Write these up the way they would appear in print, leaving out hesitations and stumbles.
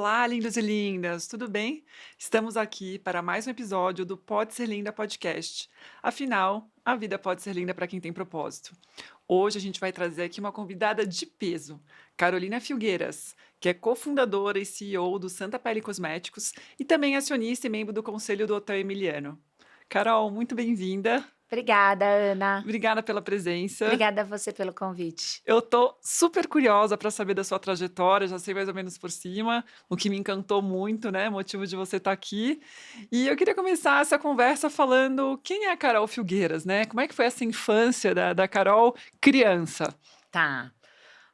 Olá, lindos e lindas, tudo bem? Estamos aqui para mais um episódio do Pode Ser Linda Podcast. Afinal, a vida pode ser linda para quem tem propósito. Hoje a gente vai trazer aqui uma convidada de peso, Carolina Filgueiras, que é cofundadora e CEO do Santa Pele Cosméticos e também acionista e membro do conselho do Hotel Emiliano. Carol, muito bem-vinda. Obrigada, Ana. Obrigada pela presença. Obrigada a você pelo convite. Eu tô super curiosa para saber da sua trajetória, já sei mais ou menos por cima, o que me encantou muito, né, motivo de você estar aqui. E eu queria começar essa conversa falando quem é a Carol Filgueiras, né? Como é que foi essa infância da Carol criança? Tá.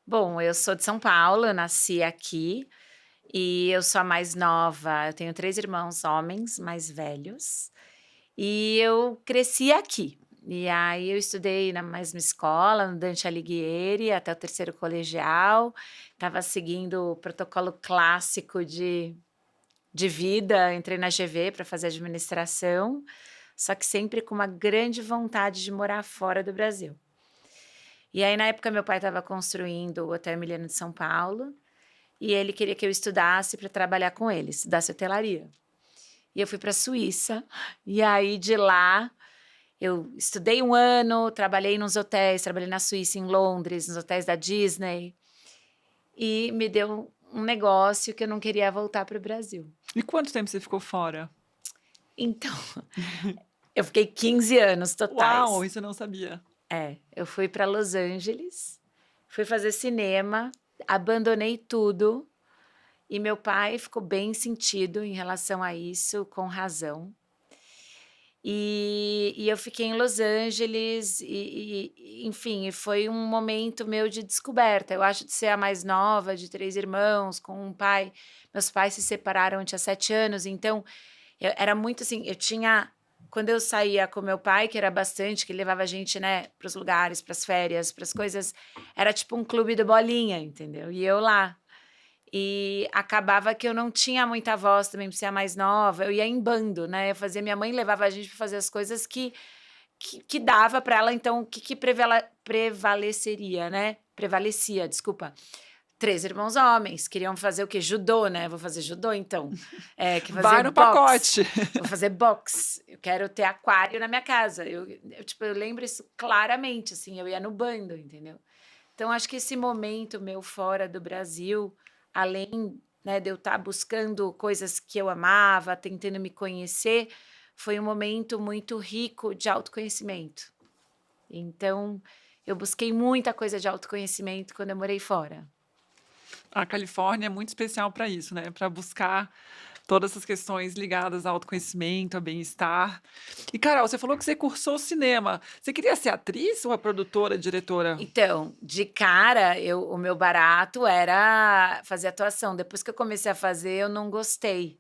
Bom, eu sou de São Paulo, eu nasci aqui e eu sou a mais nova. Eu tenho 3 irmãos homens mais velhos e eu cresci aqui. E aí eu estudei na mesma escola, no Dante Alighieri, até o terceiro colegial. Estava seguindo o protocolo clássico de vida, entrei na GV para fazer administração, só que sempre com uma grande vontade de morar fora do Brasil. E aí, na época, meu pai estava construindo o Hotel Emiliano de São Paulo e ele queria que eu estudasse para trabalhar com ele, estudasse hotelaria. E eu fui para a Suíça, e aí de lá eu estudei um ano, trabalhei nos hotéis, trabalhei na Suíça, em Londres, nos hotéis da Disney, e me deu um negócio que eu não queria voltar para o Brasil. E quanto tempo você ficou fora? Então, eu fiquei 15 anos Uau, totais. isso eu não sabia. Eu fui para Los Angeles, fui fazer cinema, abandonei tudo e meu pai ficou bem sentido em relação a isso, com razão. E eu fiquei em Los Angeles enfim, e foi um momento meu de descoberta. Eu acho de ser a mais nova de 3 irmãos, com um pai. Meus pais se separaram, eu tinha 7 anos, então era muito assim, eu tinha quando eu saía com meu pai, que era bastante, que ele levava a gente, né, para os lugares, para as férias, para as coisas, era tipo um clube do bolinha, entendeu? E eu lá. E acabava que eu não tinha muita voz também, por ser a mais nova, eu ia em bando, né, eu fazia minha mãe levava a gente para fazer as coisas que dava para ela, então o que prevaleceria, né, prevalecia, desculpa. 3 irmãos homens, queriam fazer o quê? Judô, né, vou fazer judô então. Quer fazer Vai no boxe, pacote. vou fazer boxe, eu quero ter aquário na minha casa. Tipo, eu lembro isso claramente, assim, eu ia no bando, entendeu. Então acho que esse momento meu fora do Brasil, além, né, de eu estar buscando coisas que eu amava, tentando me conhecer, foi um momento muito rico de autoconhecimento. Então, eu busquei muita coisa de autoconhecimento quando eu morei fora. A Califórnia é muito especial para isso, né? Para buscar todas essas questões ligadas ao autoconhecimento, ao bem-estar. E, Carol, você falou que você cursou cinema. Você queria ser atriz ou a produtora, diretora? Então, de cara, o meu barato era fazer atuação. Depois que eu comecei a fazer, eu não gostei.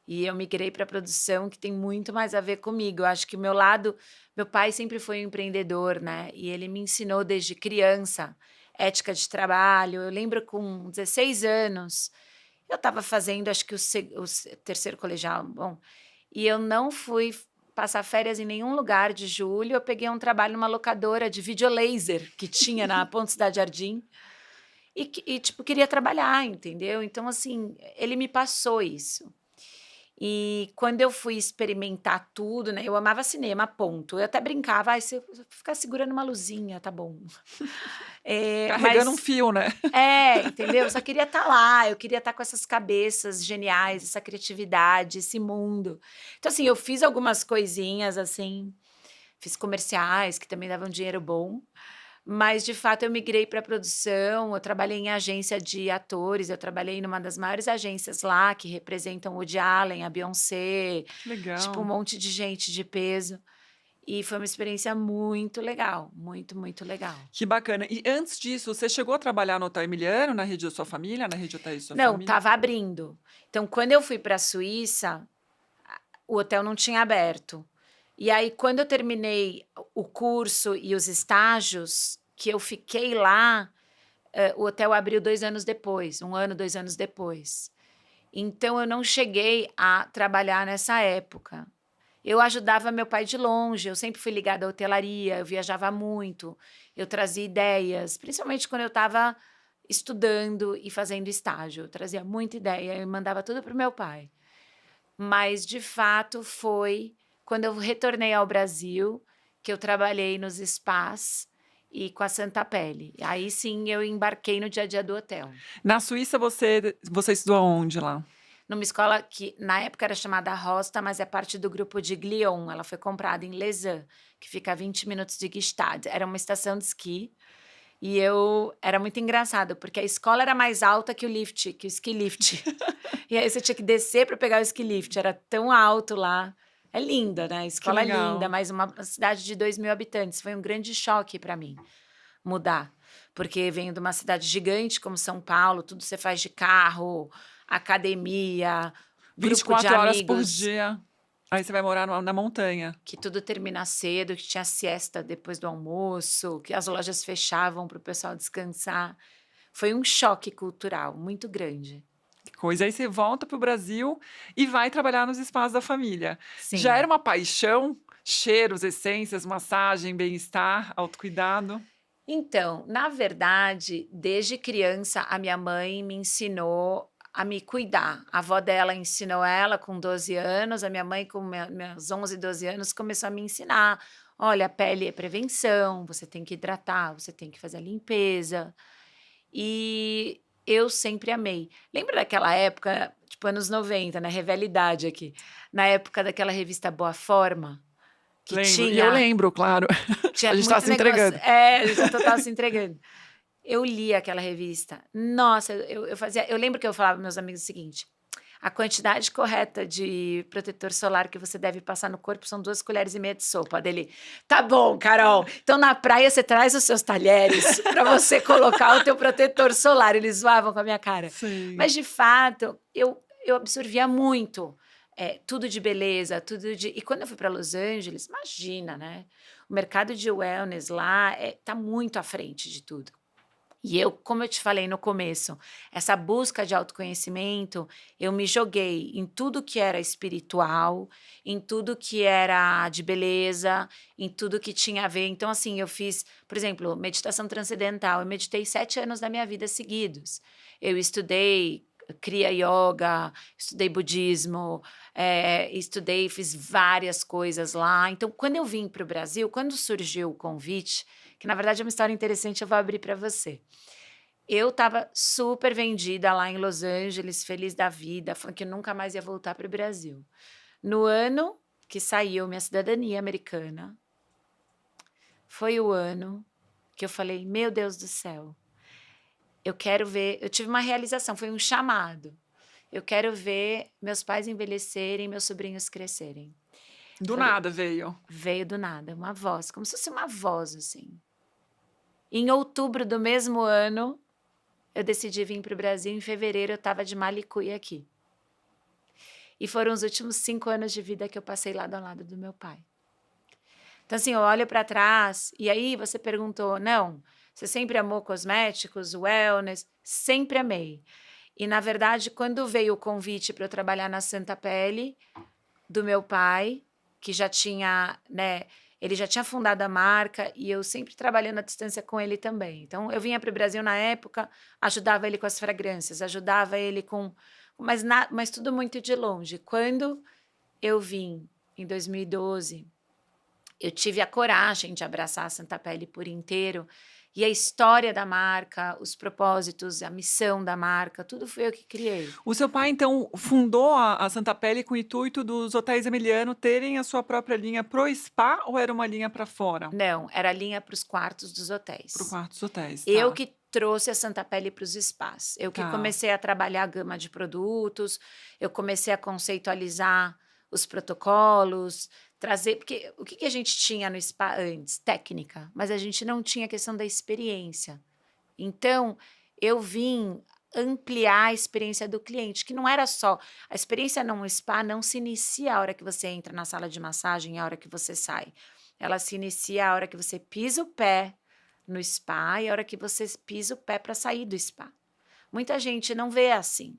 E eu migrei para produção, que tem muito mais a ver comigo. Eu acho que o meu pai sempre foi um empreendedor, né? E ele me ensinou desde criança ética de trabalho. Eu lembro com 16 anos, eu estava fazendo, acho que terceiro colegial, bom, e eu não fui passar férias em nenhum lugar de julho. Eu peguei um trabalho numa locadora de videolaser que tinha na Ponte Cidade Jardim tipo, queria trabalhar, entendeu? Então, assim, ele me passou isso. E quando eu fui experimentar tudo, né, eu amava cinema, ponto. Eu até brincava: "Ai, se eu ficar segurando uma luzinha, tá bom". Carregando um Mas fio, né? entendeu? Eu só queria estar lá, eu queria estar com essas cabeças geniais, essa criatividade, esse mundo. Então, assim, eu fiz algumas coisinhas, assim, fiz comerciais que também davam dinheiro bom, mas de fato eu migrei para produção. Eu trabalhei em agência de atores, eu trabalhei numa das maiores agências lá, que representam o Woody Allen, a Beyoncé, Que tipo um legal. monte de gente de peso, e foi uma experiência muito legal, muito, muito legal. Que bacana. E antes disso, você chegou a trabalhar no Hotel Emiliano, na rede da sua família, na rede hotéis da sua Não, família? estava abrindo. Então quando eu fui para a Suíça, o hotel não tinha aberto. E aí quando eu terminei o curso e os estágios, que eu fiquei lá, o hotel abriu 2 anos depois, 1 ano, 2 anos depois. Então eu não cheguei a trabalhar nessa época. Eu ajudava meu pai de longe, eu sempre fui ligada à hotelaria, eu viajava muito, eu trazia ideias, principalmente quando eu estava estudando e fazendo estágio. Eu trazia muita ideia e mandava tudo para o meu pai. Mas, de fato, foi quando eu retornei ao Brasil que eu trabalhei nos spas e com a Santa Pele. Aí sim eu embarquei no dia a dia do hotel. Na Suíça você estudou aonde lá? Numa escola que na época era chamada Rosta, mas é parte do grupo de Glion. Ela foi comprada em Lausanne, que fica a 20 minutos de Gstaad. Era uma estação de esqui. E eu era muito engraçado, porque a escola era mais alta que o ski lift. E aí você tinha que descer para pegar o ski lift, era tão alto lá. É linda, né? A Que escola é linda, legal. mas uma cidade de 2.000 habitantes. Foi um grande choque para mim mudar, porque venho de uma cidade gigante como São Paulo, tudo você faz de carro, academia, grupo de 24 horas por amigos, dia. Aí você vai morar na montanha. que tudo termina cedo, que tinha siesta depois do almoço, que as lojas fechavam para o pessoal descansar. Foi um choque cultural muito grande. Que coisa. Aí você volta para o Brasil e vai trabalhar nos espaços da família. Já era Sim. uma paixão? Cheiros, essências, massagem, bem-estar, autocuidado? Então, na verdade, desde criança, a minha mãe me ensinou a me cuidar. A avó dela ensinou ela com 12 anos, a minha mãe, com meus 11, 12 anos, começou a me ensinar. Olha, a pele é prevenção, você tem que hidratar, você tem que fazer a limpeza. E eu sempre amei. Lembra daquela época, tipo anos 90, né? Revelidade aqui. Na época daquela revista Boa Forma, que Lembro. E eu lembro, claro. tinha A gente está muito se negócio. entregando. É, a gente tá total se entregando. Eu li aquela revista. Nossa, eu fazia. Eu lembro que eu falava para meus amigos o seguinte: a quantidade correta de protetor solar que você deve passar no corpo são 2,5 colheres de sopa. Dele, tá bom, Carol. Então na praia você traz os seus talheres para você colocar o teu protetor solar. Eles zoavam com a minha cara. Sim. Mas de fato, eu absorvia muito. Tudo de beleza, tudo de. E quando eu fui para Los Angeles, imagina, né? O mercado de wellness lá tá muito à frente de tudo. E eu, como eu te falei no começo, essa busca de autoconhecimento, eu me joguei em tudo que era espiritual, em tudo que era de beleza, em tudo que tinha a ver. Então, assim, eu fiz, por exemplo, meditação transcendental. Eu meditei 7 anos da minha vida seguidos. Eu estudei Kriya Yoga, estudei budismo, estudei, fiz várias coisas lá. Então, quando eu vim para o Brasil, quando surgiu o convite, que na verdade é uma história interessante, eu vou abrir para você. Eu estava super vendida lá em Los Angeles, feliz da vida, falando que nunca mais ia voltar para o Brasil. No ano que saiu minha cidadania americana, foi o ano que eu falei: meu Deus do céu, eu quero ver. Eu tive uma realização, foi um chamado. Eu quero ver meus pais envelhecerem, meus sobrinhos crescerem. Do Falei, nada veio. veio do nada, uma voz, como se fosse uma voz assim. Em outubro do mesmo ano, eu decidi vir para o Brasil. Em fevereiro, eu estava de malicuia aqui. E foram os últimos 5 anos de vida que eu passei lado a lado do meu pai. Então, assim, eu olho para trás, e aí você perguntou, não, você sempre amou cosméticos, wellness? Sempre amei. E, na verdade, quando veio o convite para eu trabalhar na Santa Pele, do meu pai, que já tinha, né, ele já tinha fundado a marca e eu sempre trabalhando à distância com ele também. Então, eu vinha para o Brasil na época, ajudava ele com as fragrâncias, ajudava ele com... Mas tudo muito de longe. Quando eu vim, em 2012, eu tive a coragem de abraçar a Santa Pele por inteiro. E a história da marca, os propósitos, a missão da marca, tudo foi eu que criei. O seu pai, então, fundou a Santa Pele com o intuito dos hotéis Emiliano terem a sua própria linha pro spa ou era uma linha para fora? Não, era a linha para os quartos dos Pro hotéis. quarto dos hotéis, Eu tá, que trouxe a Santa Pele para os spas. Eu que tá. comecei a trabalhar a gama de produtos, eu comecei a conceitualizar os protocolos, trazer. Porque o que a gente tinha no spa antes? Técnica, mas a gente não tinha a questão da experiência. Então, eu vim ampliar a experiência do cliente, que não era só. A experiência num spa não se inicia a hora que você entra na sala de massagem e a hora que você sai. Ela se inicia a hora que você pisa o pé no spa e a hora que você pisa o pé para sair do spa. Muita gente não vê assim,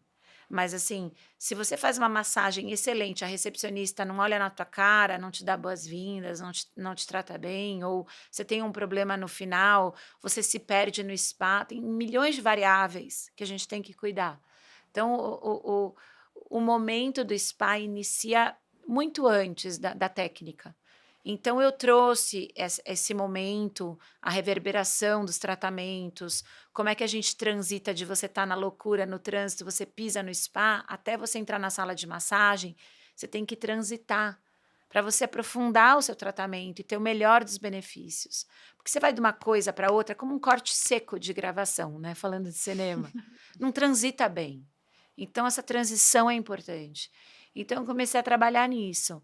Mas assim, se você faz uma massagem excelente, a recepcionista não olha na tua cara, não te dá boas-vindas, não te trata bem, ou você tem um problema no final, você se perde no spa, tem milhões de variáveis que a gente tem que cuidar. Então, o momento do spa inicia muito antes da técnica. Então, eu trouxe esse momento, a reverberação dos tratamentos, como é que a gente transita de você estar na loucura, no trânsito, você pisa no spa, até você entrar na sala de massagem, você tem que transitar para você aprofundar o seu tratamento e ter o melhor dos benefícios. Porque você vai de uma coisa para outra como um corte seco de gravação, né? Falando de cinema. Não transita bem. Então, essa transição é importante. Então, eu comecei a trabalhar nisso.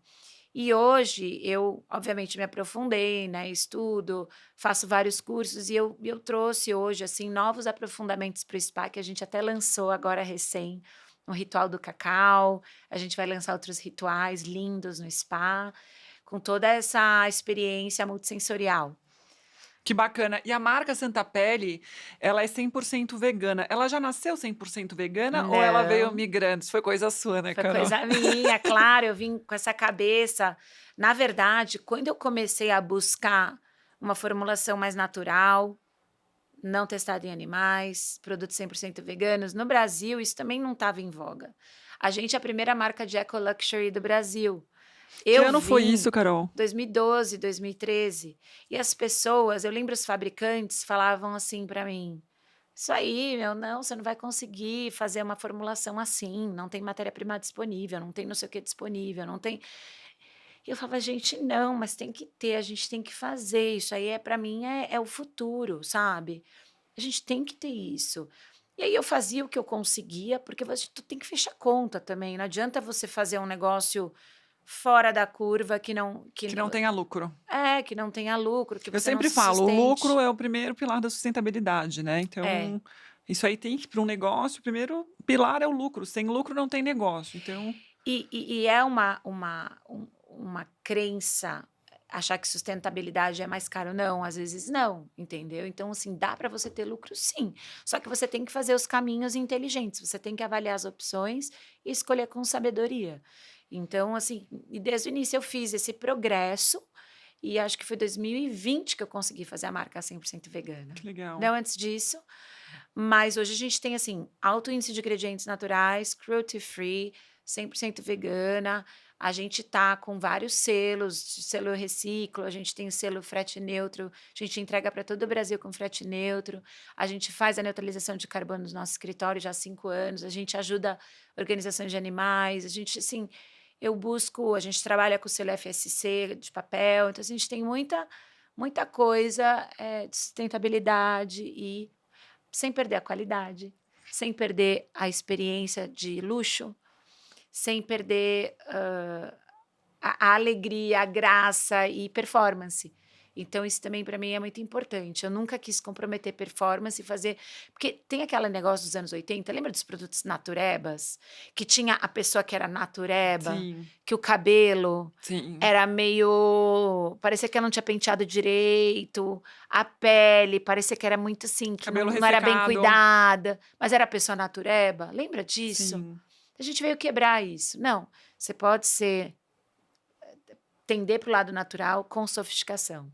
E hoje eu, obviamente, me aprofundei, né, estudo, faço vários cursos e eu trouxe hoje, assim, novos aprofundamentos para o spa, que a gente até lançou agora recém, um ritual do cacau, a gente vai lançar outros rituais lindos no spa, com toda essa experiência multissensorial. Que bacana. E a marca Santa Pele, ela é 100% vegana. Ela já nasceu 100% vegana ou ela veio Não. migrando? Isso foi coisa sua, né, Foi Carol? coisa minha, claro, eu vim com essa cabeça. Na verdade, quando eu comecei a buscar uma formulação mais natural, não testada em animais, produtos 100% veganos, no Brasil isso também não estava em voga. A gente é a primeira marca de eco luxury do Brasil. Que Eu ano foi vim isso, Carol? 2012, 2013, e as pessoas, eu lembro os fabricantes falavam assim para mim: "Isso aí, meu, não, você não vai conseguir fazer uma formulação assim, não tem matéria-prima disponível, não tem não sei o que disponível, não tem". E eu falava: "Gente, não, mas tem que ter, a gente tem que fazer, isso aí é para mim é o futuro, sabe? A gente tem que ter isso". E aí eu fazia o que eu conseguia, porque você tu tem que fechar conta também, não adianta você fazer um negócio fora da curva Que não tenha lucro. que não tenha lucro, que Eu você não sempre se falo, o lucro sustente. é o primeiro pilar da sustentabilidade, né, É. então, isso aí tem que para um negócio, o primeiro pilar é o lucro, sem lucro não tem negócio, então E é uma crença achar que sustentabilidade é mais caro. Não, às vezes não, entendeu? Então, assim, dá para você ter lucro sim, só que você tem que fazer os caminhos inteligentes, você tem que avaliar as opções e escolher com sabedoria. Então, assim, e desde o início eu fiz esse progresso, e acho que foi 2020 que eu consegui fazer a marca 100% vegana. que legal. Não antes disso, mas hoje a gente tem, assim, alto índice de ingredientes naturais, cruelty free, 100% vegana. A gente tá com vários selos, selo reciclo, a gente tem o selo frete neutro, a gente entrega para todo o Brasil com frete neutro, a gente faz a neutralização de carbono no nosso escritório já há 5 anos, a gente ajuda organizações de animais, a gente, assim, a gente trabalha com o selo FSC de papel, então, assim, a gente tem muita coisa, de sustentabilidade e sem perder a qualidade, sem perder a experiência de luxo, sem perder, a alegria, a graça e performance. Então isso também para mim é muito importante. Eu nunca quis comprometer performance e fazer porque tem aquele negócio dos anos 80. Lembra dos produtos naturebas? Que tinha a pessoa que era natureba, Sim, que o cabelo sim. era meio parecia que ela não tinha penteado direito, a pele parecia que era muito assim, que Cabelo não era bem ressecado, cuidada, mas era a pessoa natureba. Lembra disso? sim. A gente veio quebrar isso. Não, você pode tender para o lado natural com sofisticação.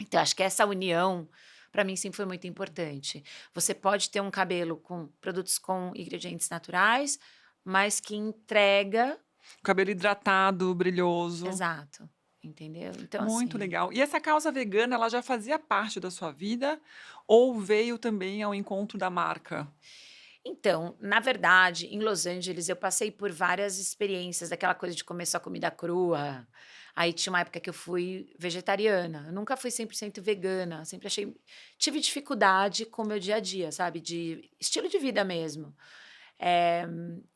Então, acho que essa união, para mim, sempre foi muito importante. Você pode ter um cabelo com produtos com ingredientes naturais, mas que entrega. Cabelo hidratado, brilhoso, Exato, entendeu? Então, muito assim. legal. E essa causa vegana, ela já fazia parte da sua vida ou veio também ao encontro da marca? Então, na verdade, em Los Angeles, eu passei por várias experiências, daquela coisa de comer só comida crua. Aí tinha uma época que eu fui vegetariana. Eu nunca fui 100% vegana, sempre tive dificuldade com o meu dia a dia, sabe, de estilo de vida mesmo. Eh,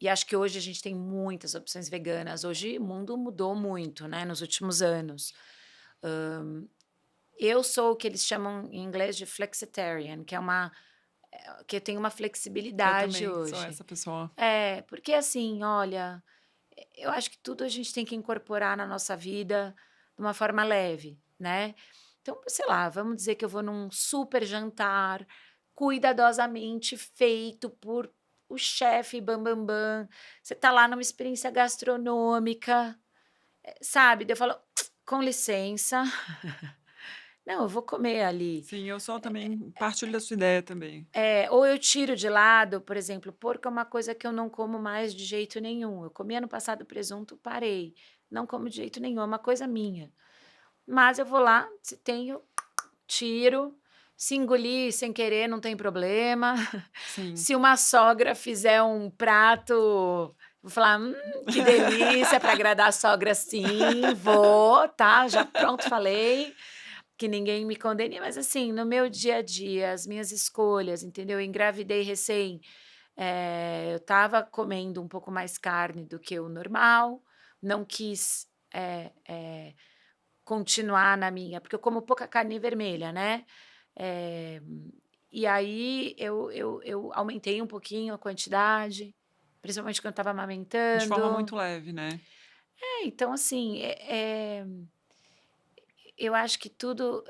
e acho que hoje a gente tem muitas opções veganas. Hoje o mundo mudou muito, né, nos últimos anos. Eu sou o que eles chamam em inglês de flexitarian, que eu tenho uma Eu flexibilidade também sou hoje. essa pessoa. É, porque assim, olha, eu acho que tudo a gente tem que incorporar na nossa vida de uma forma leve, né. Então, sei lá, vamos dizer que eu vou num super jantar cuidadosamente feito por o chefe bam-bam-bam, você tá lá numa experiência gastronômica, sabe, daí eu falo: "Com licença, não, eu vou comer ali". Sim, eu só também partilho da sua ideia também. Ou eu tiro de lado, por exemplo, porco é uma coisa que eu não como mais de jeito nenhum. Eu comia no passado presunto, parei. Não como de jeito nenhum, é uma coisa minha. Mas eu vou lá, se tenho, tiro. Se engolir sem querer, não tem problema. Sim. Se uma sogra fizer um prato, vou falar: que delícia", para agradar a sogra, sim, vou, tá, já pronto, falei. Que ninguém me condene, mas assim, no meu dia a dia, as minhas escolhas, entendeu? Eu engravidei recém, eu estava comendo um pouco mais carne do que o normal, não quis, continuar na minha porque eu como pouca carne vermelha, né. Eh, e aí eu aumentei um pouquinho a quantidade, principalmente quando eu estava De forma amamentando. muito leve, né. Então assim, eu acho que tudo,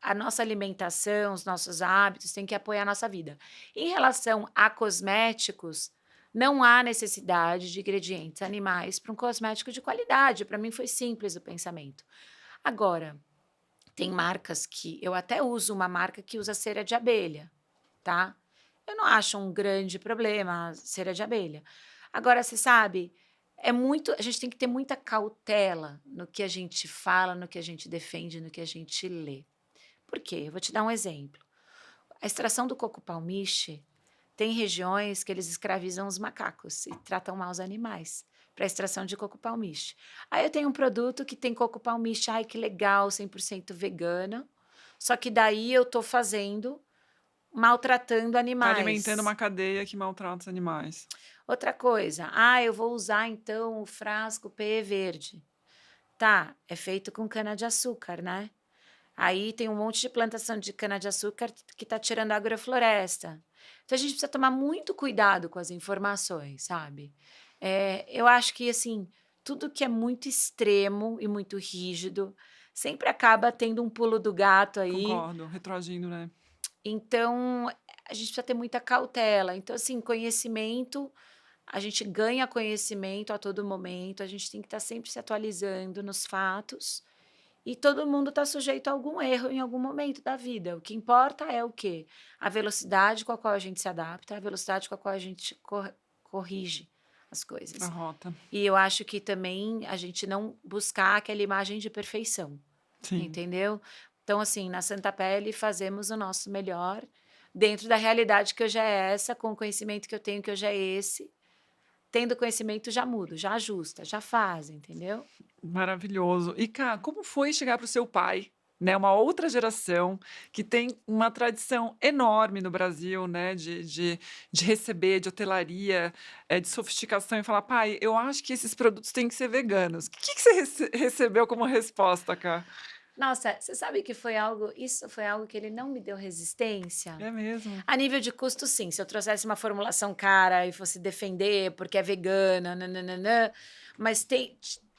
a nossa alimentação, os nossos hábitos têm que apoiar a nossa vida. Em relação a cosméticos, não há necessidade de ingredientes animais para um cosmético de qualidade. Para mim foi simples o pensamento. Agora, tem marcas que eu até uso uma marca que usa cera de abelha, tá? Eu não acho um grande problema a cera de abelha. Agora, você sabe, a gente tem que ter muita cautela no que a gente fala, no que a gente defende, no que a gente lê. Por quê? Eu vou te dar um exemplo. A extração do coco palmiche tem regiões que eles escravizam os macacos e tratam mal os animais para extração de coco palmiche. Aí eu tenho um produto que tem coco palmiche, ai que legal, 100% vegano, só que daí eu tô fazendo, maltratando Tá alimentando animais. uma cadeia que maltrata os animais. Outra coisa, eu vou usar então o frasco PE verde. Tá, é feito com cana-de-açúcar, né? Aí tem um monte de plantação de cana-de-açúcar que está tirando a agrofloresta. Então a gente precisa tomar muito cuidado com as informações, sabe. Eu acho que, assim, tudo que é muito extremo e muito rígido, sempre acaba tendo um pulo do gato aí, Concordo, retroagindo, né. então a gente precisa ter muita cautela. Então, assim, conhecimento, a gente ganha conhecimento a todo momento, a gente tem que estar sempre se atualizando nos fatos, e todo mundo está sujeito a algum erro em algum momento da vida. O que importa é o quê? A velocidade com a qual a gente se adapta, a velocidade com a qual a gente corrige as A coisas. rota. E eu acho que também a gente não buscar aquela imagem de perfeição, Sim. entendeu? Então, assim, na Santa Pele fazemos o nosso melhor, dentro da realidade que hoje é essa, com o conhecimento que eu tenho que hoje é esse. Tendo conhecimento já muda, já ajusta, já faz, entendeu? Maravilhoso. E cá, como foi chegar para o seu pai, né, uma outra geração que tem uma tradição enorme no Brasil, né, de receber, de hotelaria, de sofisticação e falar: "Pai, eu acho que esses produtos têm que ser veganos". O que você recebeu como resposta cá? Nossa, você sabe que isso foi algo que ele não me deu resistência? É mesmo? A nível de custo, sim, se eu trouxesse uma formulação cara e fosse defender porque é vegana, nã mas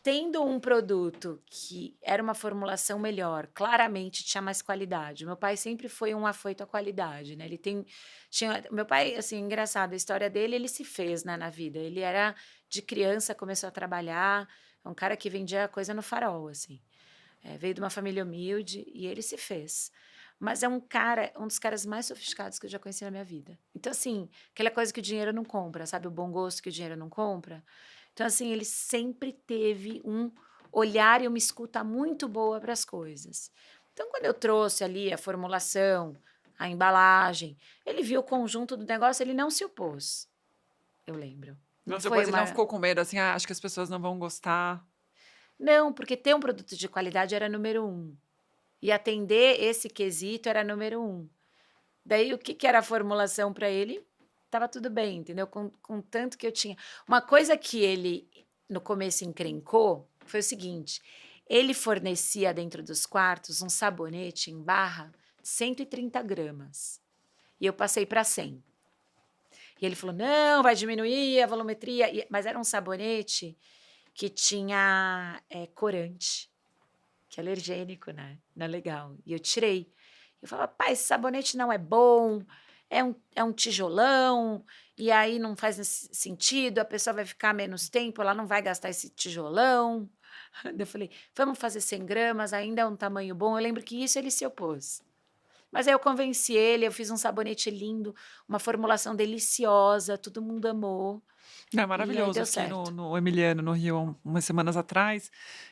tendo um produto que era uma formulação melhor, claramente tinha mais qualidade. Meu pai sempre foi um afoito à qualidade, né, ele tem tinha meu pai, assim, engraçado, a história dele, ele se fez, né, na vida. Ele era de criança, começou a trabalhar, é um cara que vendia coisa no farol, assim. Veio de uma família humilde e ele se fez. Mas é um dos caras mais sofisticados que eu já conheci na minha vida. Então, assim, aquela coisa que o dinheiro não compra, sabe, o bom gosto que o dinheiro não compra. Então, assim, ele sempre teve um olhar e uma escuta muito boa para as coisas. Então, quando eu trouxe ali a formulação, a embalagem, ele viu o conjunto do negócio, ele não se opôs, eu lembro. Não Não, foi depois ele não uma ficou com medo, assim: "Ah, acho que as pessoas não vão gostar". Não, porque ter um produto de qualidade era número um. E atender esse quesito era número um. Daí o que que era a formulação para ele, estava tudo bem, entendeu, com tanto que eu tinha uma coisa que ele no começo encrencou, foi o seguinte, ele fornecia dentro dos quartos um sabonete em barra de 130 gramas, e eu passei para 100. E ele falou: "Não, vai diminuir a volumetria", mas era um sabonete que tinha, corante. Que é alergênico, né, não é legal. E eu tirei. Eu falava: "Pai, esse sabonete não é bom, é um tijolão, e aí não faz sentido, a pessoa vai ficar menos tempo, ela não vai gastar esse tijolão. Daí eu falei: "Vamos fazer 100 gramas, ainda é um tamanho bom", eu lembro que isso ele se opôs. Mas aí eu convenci ele, eu fiz um sabonete lindo, uma formulação deliciosa, todo mundo amou, É e aí maravilhoso. Eu deu fiquei certo. no Emiliano, no Rio, umas semanas atrás,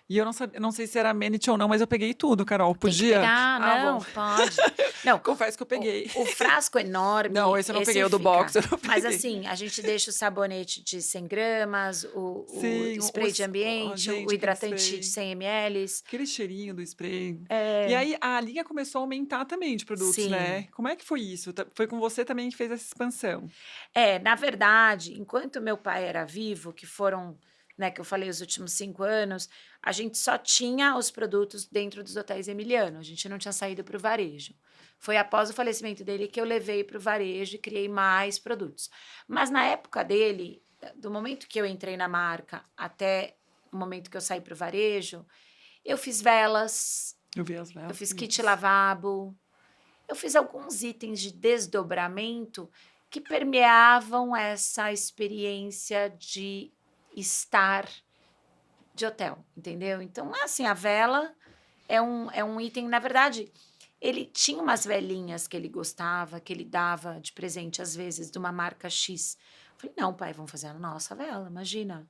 e eu não sei se era Amenity ou não, mas eu peguei tudo, Carol. Tem que Podia? pegar, Ah, bom. não, pode. Não, Confesso que eu o peguei. o frasco Não, enorme, esse eu não peguei, esse o do box fica. eu não Mas peguei. assim, a gente deixa o sabonete de 100 gramas, o Sim, spray de ambiente, o gente, aquele hidratante de spray, 100 ml. aquele cheirinho do spray. E É, aí a linha começou a aumentar também de produtos, né. sim. Como é que foi isso? Foi com você também que fez essa expansão? É, na verdade, enquanto meu pai era vivo, que foram, né, que eu falei os últimos 5 anos, a gente só tinha os produtos dentro dos hotéis Emiliano, a gente não tinha saído para o varejo. Foi após o falecimento dele que eu levei para o varejo e criei mais produtos. Mas na época dele, do momento que eu entrei na marca até o momento que eu saí para o varejo, eu fiz velas, Eu vi as eu velas fiz kit lindas. lavabo, eu fiz alguns itens de desdobramento que permeavam essa experiência de estar de hotel, entendeu? Então, assim, a vela é um item, na verdade, ele tinha umas velinhas que ele gostava, que ele dava de presente, às vezes, de uma marca X. Eu falei, não, pai, vamos fazer a nossa vela, imagina.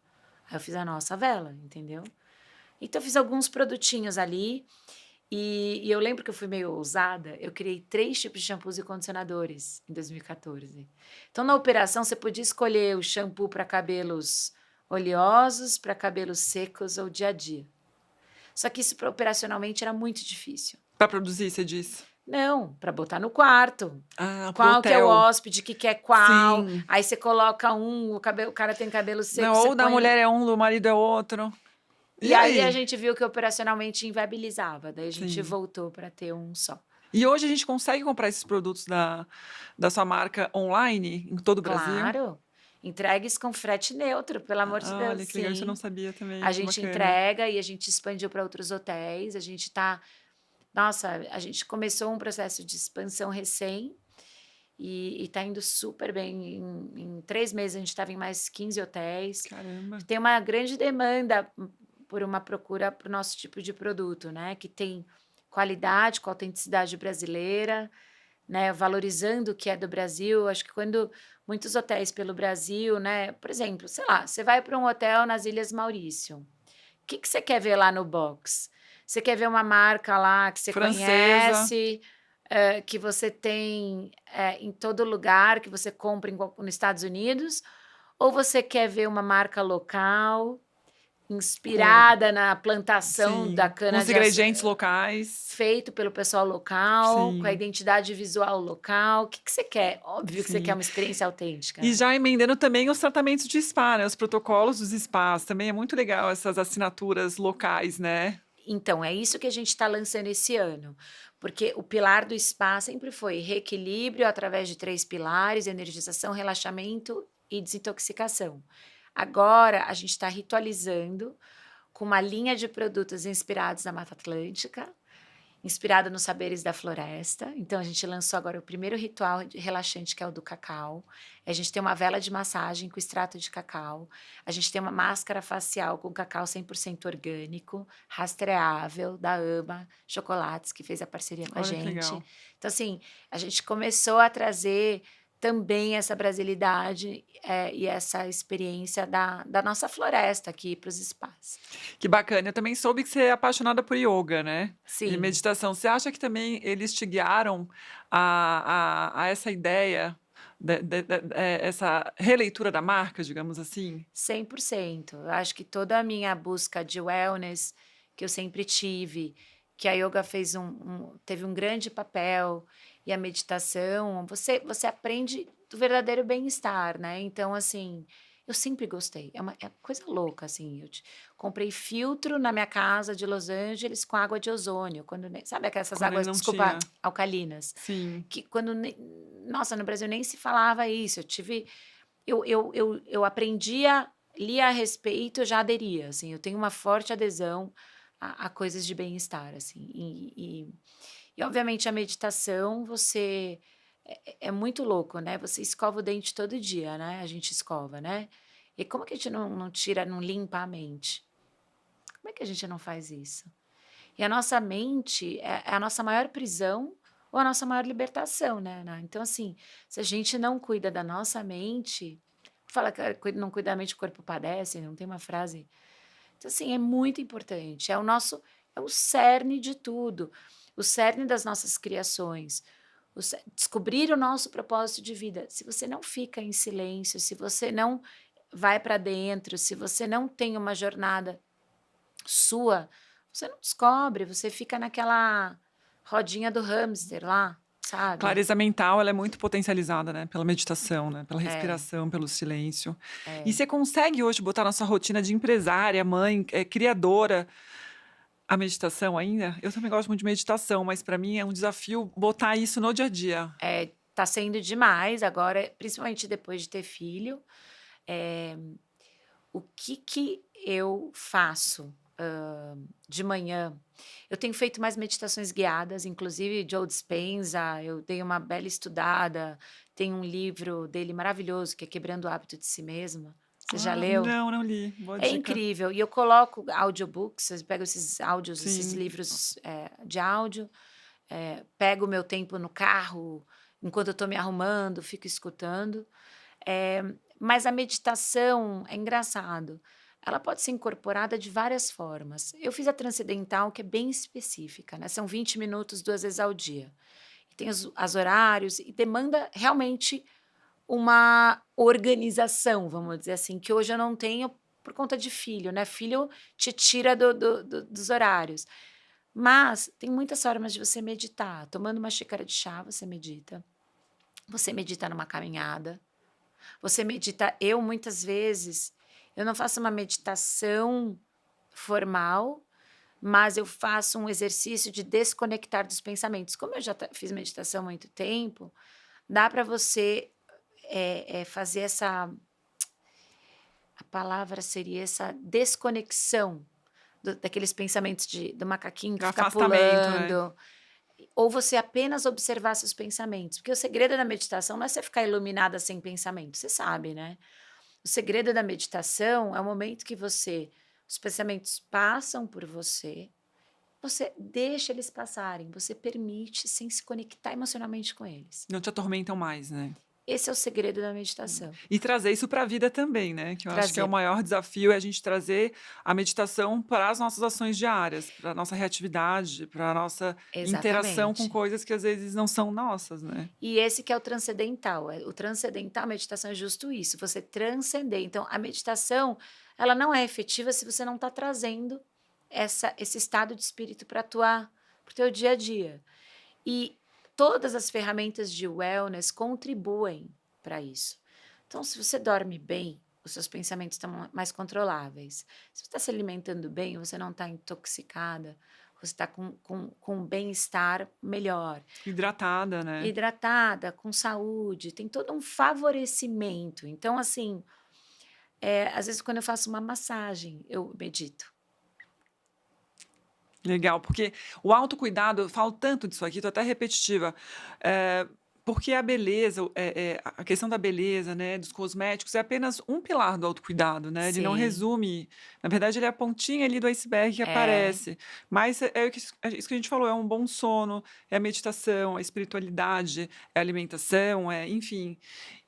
Aí eu fiz a nossa vela, entendeu? Então, eu fiz alguns produtinhos ali. E eu lembro que eu fui meio ousada, eu criei 3 tipos de shampoos e condicionadores em 2014. Então, na operação, você podia escolher o shampoo para cabelos oleosos, para cabelos secos ou dia a dia. Só que isso operacionalmente era muito difícil. Pra produzir, você disse? Não, para botar no quarto. Ah, para o Qual que é o hotel. hóspede que quer qual, Sim. aí você coloca o cara tem cabelo seco, Não, você ou da põe mulher é um, do marido é outro. e E aí a aí? gente viu que operacionalmente inviabilizava, daí a gente Sim. voltou para ter um só. E hoje a gente consegue comprar esses produtos da sua marca online em todo o Brasil? Claro, entregues com frete neutro, pelo amor de Ah, Deus, olha que legal, isso eu não sim. sabia A também, que gente bacana. entrega e a gente expandiu para outros hotéis, a gente tá nossa, a gente começou um processo de expansão recém, e tá indo super bem, em 3 meses a gente estava em mais 15 hotéis. Caramba. Tem uma grande demanda, por uma procura para o nosso tipo de produto, né, que tem qualidade com autenticidade brasileira, né, valorizando o que é do Brasil. Acho que quando muitos hotéis pelo Brasil, né, por exemplo, sei lá, você vai para um hotel nas Ilhas Maurício, o que que você quer ver lá no box? Você quer ver uma marca lá que você Francesa. conhece, que você tem, em todo lugar, que você compra nos Estados Unidos, ou você quer ver uma marca local, Com inspirada na plantação da sim, com cana os de açúcar, ingredientes locais. feito pelo pessoal local, com a Sim, identidade visual local, o que que você quer? Óbvio que você quer sim. uma experiência autêntica, E né. já emendando também os tratamentos de spa, né, os protocolos dos spas, também é muito legal essas assinaturas locais, né. Então, é isso que a gente está lançando esse ano, porque o pilar do spa sempre foi reequilíbrio através de 3 pilares: energização, relaxamento e desintoxicação. Agora a gente está ritualizando com uma linha de produtos inspirados na Mata Atlântica, inspirado nos saberes da floresta. Então a gente lançou agora o primeiro ritual relaxante, que é o do cacau. A gente tem uma vela de massagem com extrato de cacau. A gente tem uma máscara facial com cacau 100% orgânico, rastreável, da Ama Chocolates, que fez a parceria com a Olha que gente. legal. Então, assim, a gente começou a trazer também essa brasilidade, e essa experiência da nossa floresta aqui para os spas. Que bacana. Eu também soube que você é apaixonada por ioga, né, e Sim. meditação. Você acha que também eles te guiaram a essa ideia essa releitura da marca, digamos assim? 100%. Eu acho que toda a minha busca de wellness, que eu sempre tive, que a yoga fez teve um grande papel, e a meditação, você aprende do verdadeiro bem-estar, né. Então, assim, eu sempre gostei, é coisa louca, assim, comprei filtro na minha casa de Los Angeles com água de ozônio, quando nem sabe essas Quando ele águas, não desculpa, tinha alcalinas, sim. que quando nem nossa, no Brasil nem se falava isso, eu aprendia, lia a respeito, eu já aderia, assim, eu tenho uma forte adesão a coisas de bem-estar, assim, e obviamente a meditação, você, é muito louco, né, você escova o dente todo dia, né, a gente escova, né. E como que a gente não tira, não limpa a mente? Como é que a gente não faz isso? E a nossa mente é a nossa maior prisão ou a nossa maior libertação, né. Então, assim, se a gente não cuida da nossa mente, fala que não cuida da mente, o corpo padece, não tem uma frase. Então, assim, é muito importante, é o cerne de tudo, o cerne das nossas criações, descobrir o nosso propósito de vida. Se você não fica em silêncio, se você não vai para dentro, se você não tem uma jornada sua, você não descobre, você fica naquela rodinha do hamster lá, sabe. Clareza mental, ela é muito potencializada, né, pela meditação, né, pela É, respiração, pelo silêncio. E é. você consegue hoje botar na sua rotina de empresária, mãe, criadora, a meditação ainda? Eu também gosto muito de meditação, mas para mim é um desafio botar isso no dia a dia. Tá sendo demais agora, principalmente depois de ter filho. Eh, o que eu faço, de manhã? Eu tenho feito mais meditações guiadas, inclusive Joe Dispenza, eu dei uma bela estudada, tem um livro dele maravilhoso que é Quebrando o Hábito de Si Mesma. Você já Ah, leu? não, não li. Boa É dica. incrível, e eu coloco audiobooks, eu pego esses áudios, esses Sim. livros, de áudio, pego o meu tempo no carro, enquanto eu estou me arrumando, fico escutando. Eh, mas a meditação é engraçado, ela pode ser incorporada de várias formas. Eu fiz a transcendental, que é bem específica, né, são 20 minutos 2 vezes ao dia. E tem os horários e demanda realmente uma organização, vamos dizer assim, que hoje eu não tenho por conta de filho, né, filho te tira dos horários. Mas tem muitas formas de você meditar, tomando uma xícara de chá você medita numa caminhada, você medita, eu muitas vezes, eu não faço uma meditação formal, mas eu faço um exercício de desconectar dos pensamentos. Como eu já fiz meditação há muito tempo, dá para você, fazer essa, a palavra seria essa desconexão daqueles pensamentos do macaquinho que fica Afastamento, né. pulando, ou você apenas observar seus pensamentos, porque o segredo da meditação não é você ficar iluminada sem pensamento, você sabe, né. O segredo da meditação é o momento que os pensamentos passam por você, você deixa eles passarem, você permite sem se conectar emocionalmente com eles. Não te atormentam mais, né. Esse é o segredo da meditação, E trazer isso para a vida também, né, que eu acho que é o trazer. maior desafio, é a gente trazer a meditação para as nossas ações diárias, para a nossa reatividade, para a nossa interação com Exatamente. coisas que às vezes não são nossas, né. E esse que é o transcendental, o transcendental, a meditação é justo isso, você transcender. Então a meditação, ela não é efetiva se você não está trazendo esse estado de espírito para atuar para o teu dia a dia. E todas as ferramentas de wellness contribuem para isso. Então, se você dorme bem, os seus pensamentos estão mais controláveis. Se você está se alimentando bem, você não está intoxicada, você está com um bem-estar melhor. Hidratada, né. Hidratada, com saúde, tem todo um favorecimento. Então, assim, às vezes quando eu faço uma massagem, eu medito. Legal, porque o autocuidado, eu falo tanto disso aqui, tô até repetitiva, eh, porque a beleza, a questão da beleza, né, dos cosméticos é apenas um pilar do autocuidado, né, ele não Sim, resume, na verdade ele é a pontinha ali do iceberg que é, aparece, mas é isso que a gente falou, é um bom sono, é a meditação, a espiritualidade, é a alimentação, enfim.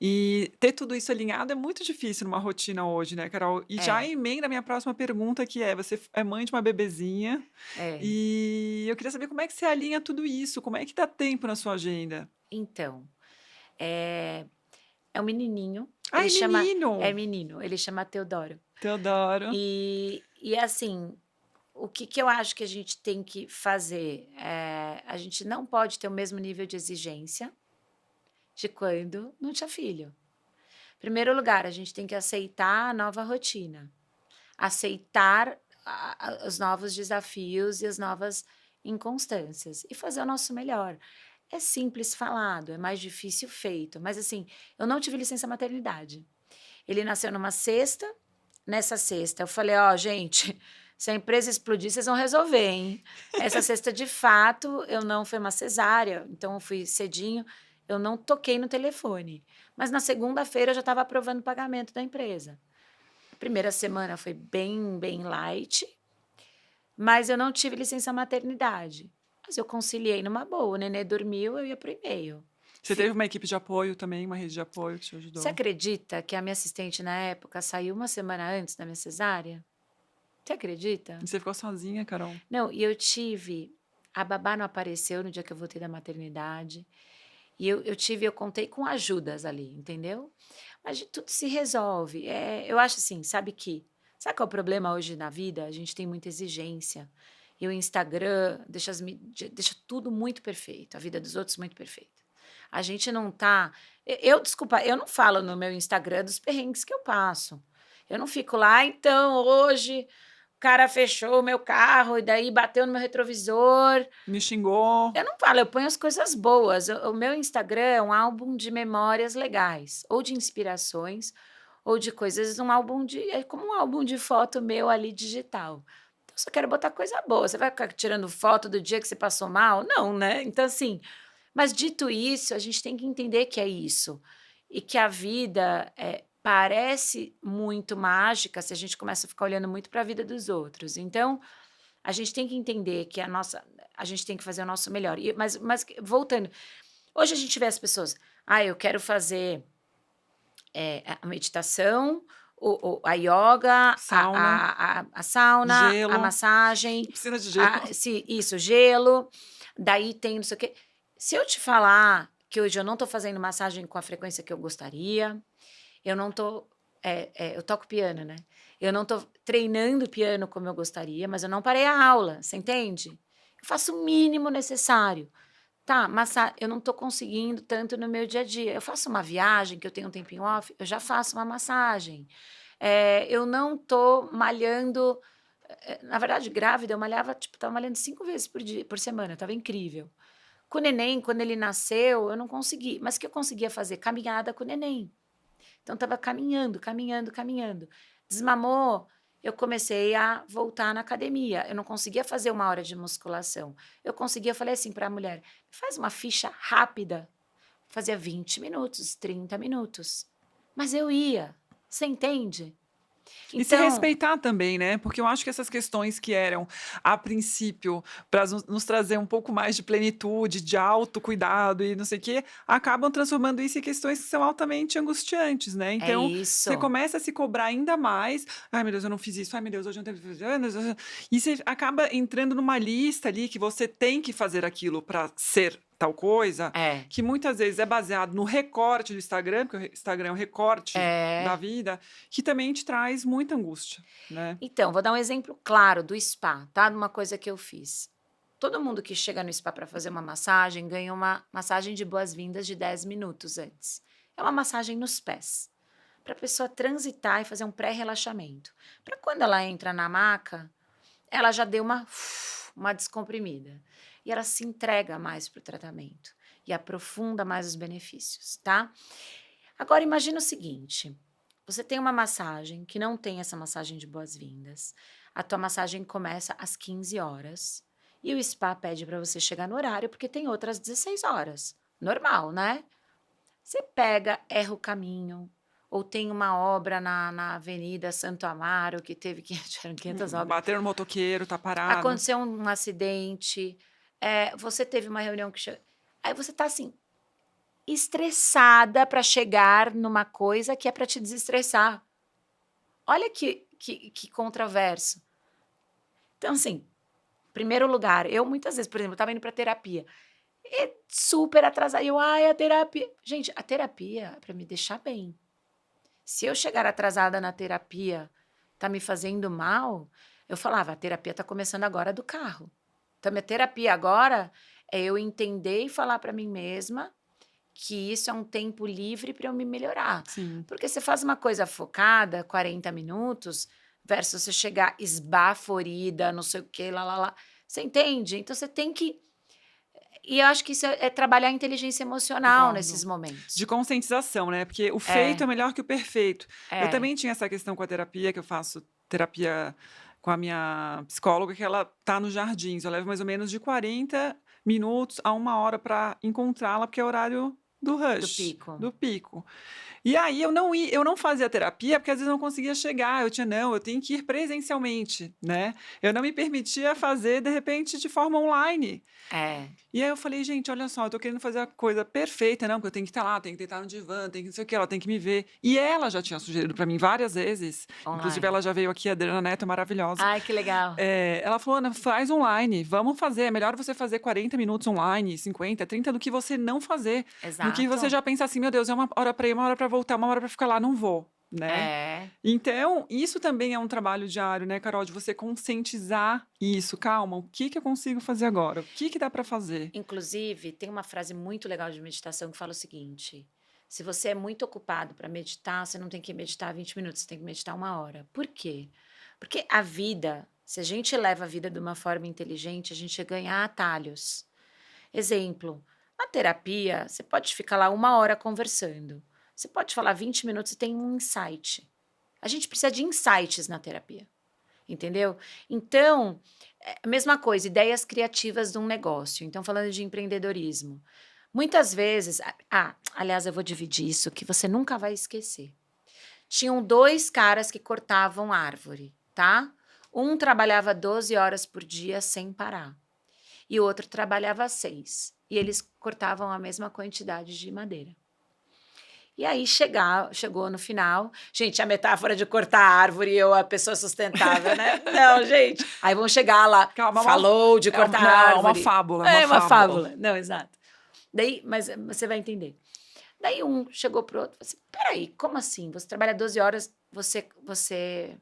E ter tudo isso alinhado é muito difícil numa rotina hoje, né, Carol. E já é, emenda a minha próxima pergunta que é, você é mãe de uma bebezinha, é. e eu queria saber como é que você alinha tudo isso, como é que dá tempo na sua agenda? Então, é é um menininho, Ai, é menino! menino, ele chama Teodoro. Teodoro. E assim, o que que eu acho que a gente tem que fazer? A gente não pode ter o mesmo nível de exigência de quando não tinha filho. Primeiro lugar, a gente tem que aceitar a nova rotina, aceitar os novos desafios e as novas inconstâncias e fazer o nosso melhor. É simples falado, é mais difícil feito, mas assim, eu não tive licença maternidade. Ele nasceu numa sexta, nessa sexta eu falei: "Ó, gente, se a empresa explodir, vocês vão resolver, hein". Essa sexta, de fato, eu não foi uma cesárea, então eu fui cedinho. eu não toquei no telefone. Mas na segunda-feira eu já estava aprovando o pagamento da empresa. A primeira semana foi bem light, mas eu não tive licença maternidade. Mas eu conciliei numa boa, o nenê dormiu, eu ia para o e-mail. Você teve uma equipe de apoio também, uma rede de apoio que te Você ajudou? acredita que a minha assistente na época saiu uma semana antes da minha cesárea? Você acredita? E você ficou sozinha, Carol? Não, e a babá não apareceu no dia que eu voltei da maternidade, e eu contei com ajudas ali, entendeu? Mas tudo se resolve. Eu acho assim, sabe qual é o problema hoje na vida? A gente tem muita exigência. E o Instagram deixa tudo muito perfeito, a vida dos outros muito perfeita. A gente não tá. Desculpa, eu não falo no meu Instagram dos perrengues que eu passo. Eu não fico lá, então, hoje o cara fechou o meu carro e daí bateu no meu retrovisor. Me xingou? Eu não falo, eu ponho as coisas boas. O meu Instagram é um álbum de memórias legais, ou de inspirações, ou de coisas, é como um álbum de foto meu ali digital. Então, eu só quero botar coisa boa. Você vai ficar tirando foto do dia que você passou mal? Não, né? Então, assim, mas dito isso, a gente tem que entender que é isso. E que a vida parece muito mágica se a gente começa a ficar olhando muito para a vida dos outros. Então, a gente tem que entender que a gente tem que fazer o nosso melhor. Voltando, hoje a gente vê as pessoas, eu quero fazer a meditação, a yoga, Sauna, a sauna, a gelo, massagem, piscina de gelo. isso, gelo, daí tem não sei o quê. Se eu te falar que hoje eu não estou fazendo massagem com a frequência que eu gostaria, eu não estou. Eu toco piano, né? Eu não estou treinando piano como eu gostaria, mas eu não parei a aula, você entende? Eu faço o mínimo necessário. Tá, eu não estou conseguindo tanto no meu dia a dia. Eu faço uma viagem, que eu tenho um tempinho off, eu já faço uma massagem. Eu não estou malhando. Na verdade, grávida, eu malhava, tipo, estava malhando 5 vezes por semana, estava incrível. Com o neném, quando ele nasceu, eu não consegui. Mas o que eu conseguia fazer? Caminhada com o neném. Então, estava caminhando, caminhando, caminhando. Desmamou, eu comecei a voltar na academia. Eu não conseguia fazer 1 hora de musculação. Eu falei assim para a mulher: faz uma ficha rápida. Fazia 20 minutos, 30 minutos. Mas eu ia, você entende? E se Então, respeitar também, né? Porque eu acho que essas questões que eram, a princípio, para nos trazer um pouco mais de plenitude, de autocuidado e não sei o quê, acabam transformando isso em questões que são altamente angustiantes, né? é Então, você isso. começa a se cobrar ainda mais. Ai, meu Deus, eu não fiz isso. Ai, meu Deus, hoje eu não teve. E você acaba entrando numa lista ali que você tem que fazer aquilo para ser tal coisa, É, que muitas vezes é baseado no recorte do Instagram, porque o Instagram é um recorte da é. vida, que também te traz muita angústia, né. Então, vou dar um exemplo claro do spa, tá? De uma coisa que eu fiz. Todo mundo que chega no spa para fazer uma massagem ganha uma massagem de boas-vindas de 10 minutos antes. É uma massagem nos pés, para a pessoa transitar e fazer um pré-relaxamento. Para quando ela entra na maca, ela já deu uma descomprimida. E ela se entrega mais para o tratamento e aprofunda mais os benefícios, tá? Agora imagina o seguinte: você tem uma massagem que não tem essa massagem de boas-vindas. A tua massagem começa às 15 horas e o spa pede para você chegar no horário porque tem outras 16 horas. Normal, né? Você pega, erra o caminho, ou tem uma obra na Avenida Santo Amaro que teve que tiveram 500 obras. Bater no motoqueiro, tá parado. Aconteceu um acidente, você teve uma reunião aí você tá assim, estressada para chegar numa coisa que é para te desestressar. Olha que controverso. Então, assim, primeiro lugar, eu muitas vezes, por exemplo, eu estava indo para terapia, super atrasada, e eu: "Ai, a terapia", gente, a terapia é para me deixar bem. Se eu chegar atrasada na terapia, tá me fazendo mal, eu falava: "A terapia tá começando agora do carro". Então minha terapia agora é eu entender e falar para mim mesma que isso é um tempo livre para eu me melhorar. Sim. Porque você faz uma coisa focada, 40 minutos, versus você chegar esbaforida, não sei o quê, lá. Você entende? Então você tem que. E eu acho que isso é trabalhar a inteligência emocional nesses Concordo. De momentos. conscientização, né, porque o feito é É, melhor que o perfeito. Eu é. também tinha essa questão com a terapia, que eu faço terapia com a minha psicóloga, que ela tá nos Jardins, eu levo mais ou menos de 40 minutos a 1 hora para encontrá-la, porque é horário do Do rush, pico. do pico. E aí eu não fazia terapia, porque às vezes eu não conseguia chegar, eu tinha: "Não, eu tenho que ir presencialmente", né. Eu não me permitia fazer, de repente, de forma online. É, E aí eu falei: "Gente, olha só, eu tô querendo fazer a coisa perfeita, não, porque eu tenho que estar lá, tenho que deitar no divã, tenho que não sei o quê, ela tem que me ver". E ela já tinha sugerido pra mim várias vezes, inclusive online. ela já veio aqui, a Adriana Neto, maravilhosa. Ai, que legal. Ela falou: "Ana, faz online, vamos fazer, é melhor você fazer 40 minutos online, 50, 30, do que você não fazer, do que você Exato. já pensa assim: 'Meu Deus, é 1 hora pra ir, 1 hora pra voltar, 1 hora pra ficar lá, não vou'", né. É. Então, isso também é um trabalho diário, né, Carol, de você conscientizar isso: "Calma, o que que eu consigo fazer agora? O que que dá pra fazer?". Inclusive, tem uma frase muito legal de meditação que fala o seguinte: se você é muito ocupado para meditar, você não tem que meditar 20 minutos, você tem que meditar 1 hora. Por quê? Porque a vida, se a gente leva a vida de uma forma inteligente, a gente ganha atalhos. Exemplo, na terapia, você pode ficar lá 1 hora conversando. Você pode falar 20 minutos e tem um insight. A gente precisa de insights na terapia. Entendeu? Então, a mesma coisa, ideias criativas de um negócio. Então, falando de empreendedorismo. Muitas vezes, aliás, eu vou dividir isso que você nunca vai esquecer. Tinham 2 caras que cortavam árvore, tá? Um trabalhava 12 horas por dia sem parar e o outro trabalhava 6. E eles cortavam a mesma quantidade de madeira. E aí chegou no final, gente, a metáfora de cortar a árvore e eu a pessoa sustentável, né. Não, gente, aí vão chegar lá, Calma, falou de cortar a é uma árvore. fábula, é uma É uma fábula. fábula. Não, exato. Daí mas você vai entender. Daí um chegou para o outro e falou assim: "Espera aí, como assim? Você trabalha 12 horas, você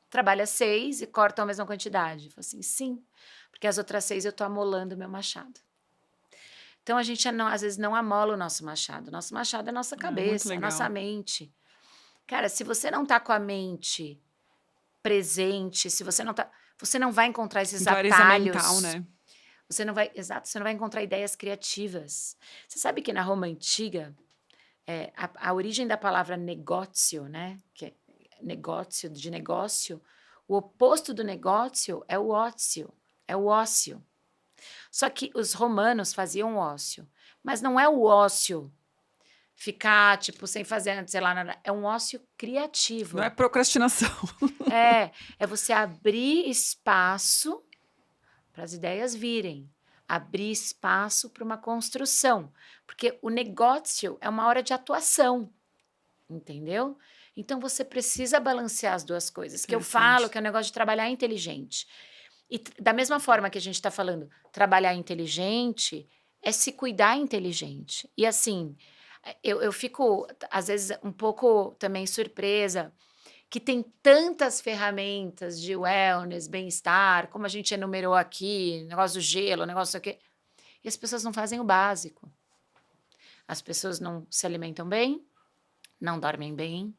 trabalha 6 e corta a mesma quantidade?" Eu falei assim: "Sim, porque as outras 6 eu tô amolando o meu machado". Então a gente não às vezes não amola o nosso machado é a nossa É, muito cabeça, é a nossa legal. mente. Cara, se você não tá com a mente presente, se você não tá você não vai encontrar esses Com clareza mental, atalhos, né. você não vai exato, você não vai encontrar ideias criativas. Você sabe que na Roma antiga, a origem da palavra negócio, né, que é negócio, de negócio, o oposto do negócio é o ócio, é o ócio. Só que os romanos faziam ócio, mas não é o ócio ficar, tipo, sem fazer, sei lá, nada, é um ócio Não é criativo. procrastinação. É você abrir espaço para as ideias virem, abrir espaço para uma construção, porque o negócio é uma hora de atuação, entendeu? Então você precisa balancear as 2 coisas, que eu falo Interessante. que é o negócio de trabalhar inteligente. E da mesma forma que a gente está falando, trabalhar inteligente é se cuidar inteligente. E assim, eu fico, às vezes, um pouco também surpresa que tem tantas ferramentas de wellness, bem-estar, como a gente enumerou aqui, negócio do gelo, negócio aqui, e as pessoas não fazem o básico. As pessoas não se alimentam bem, não dormem bem,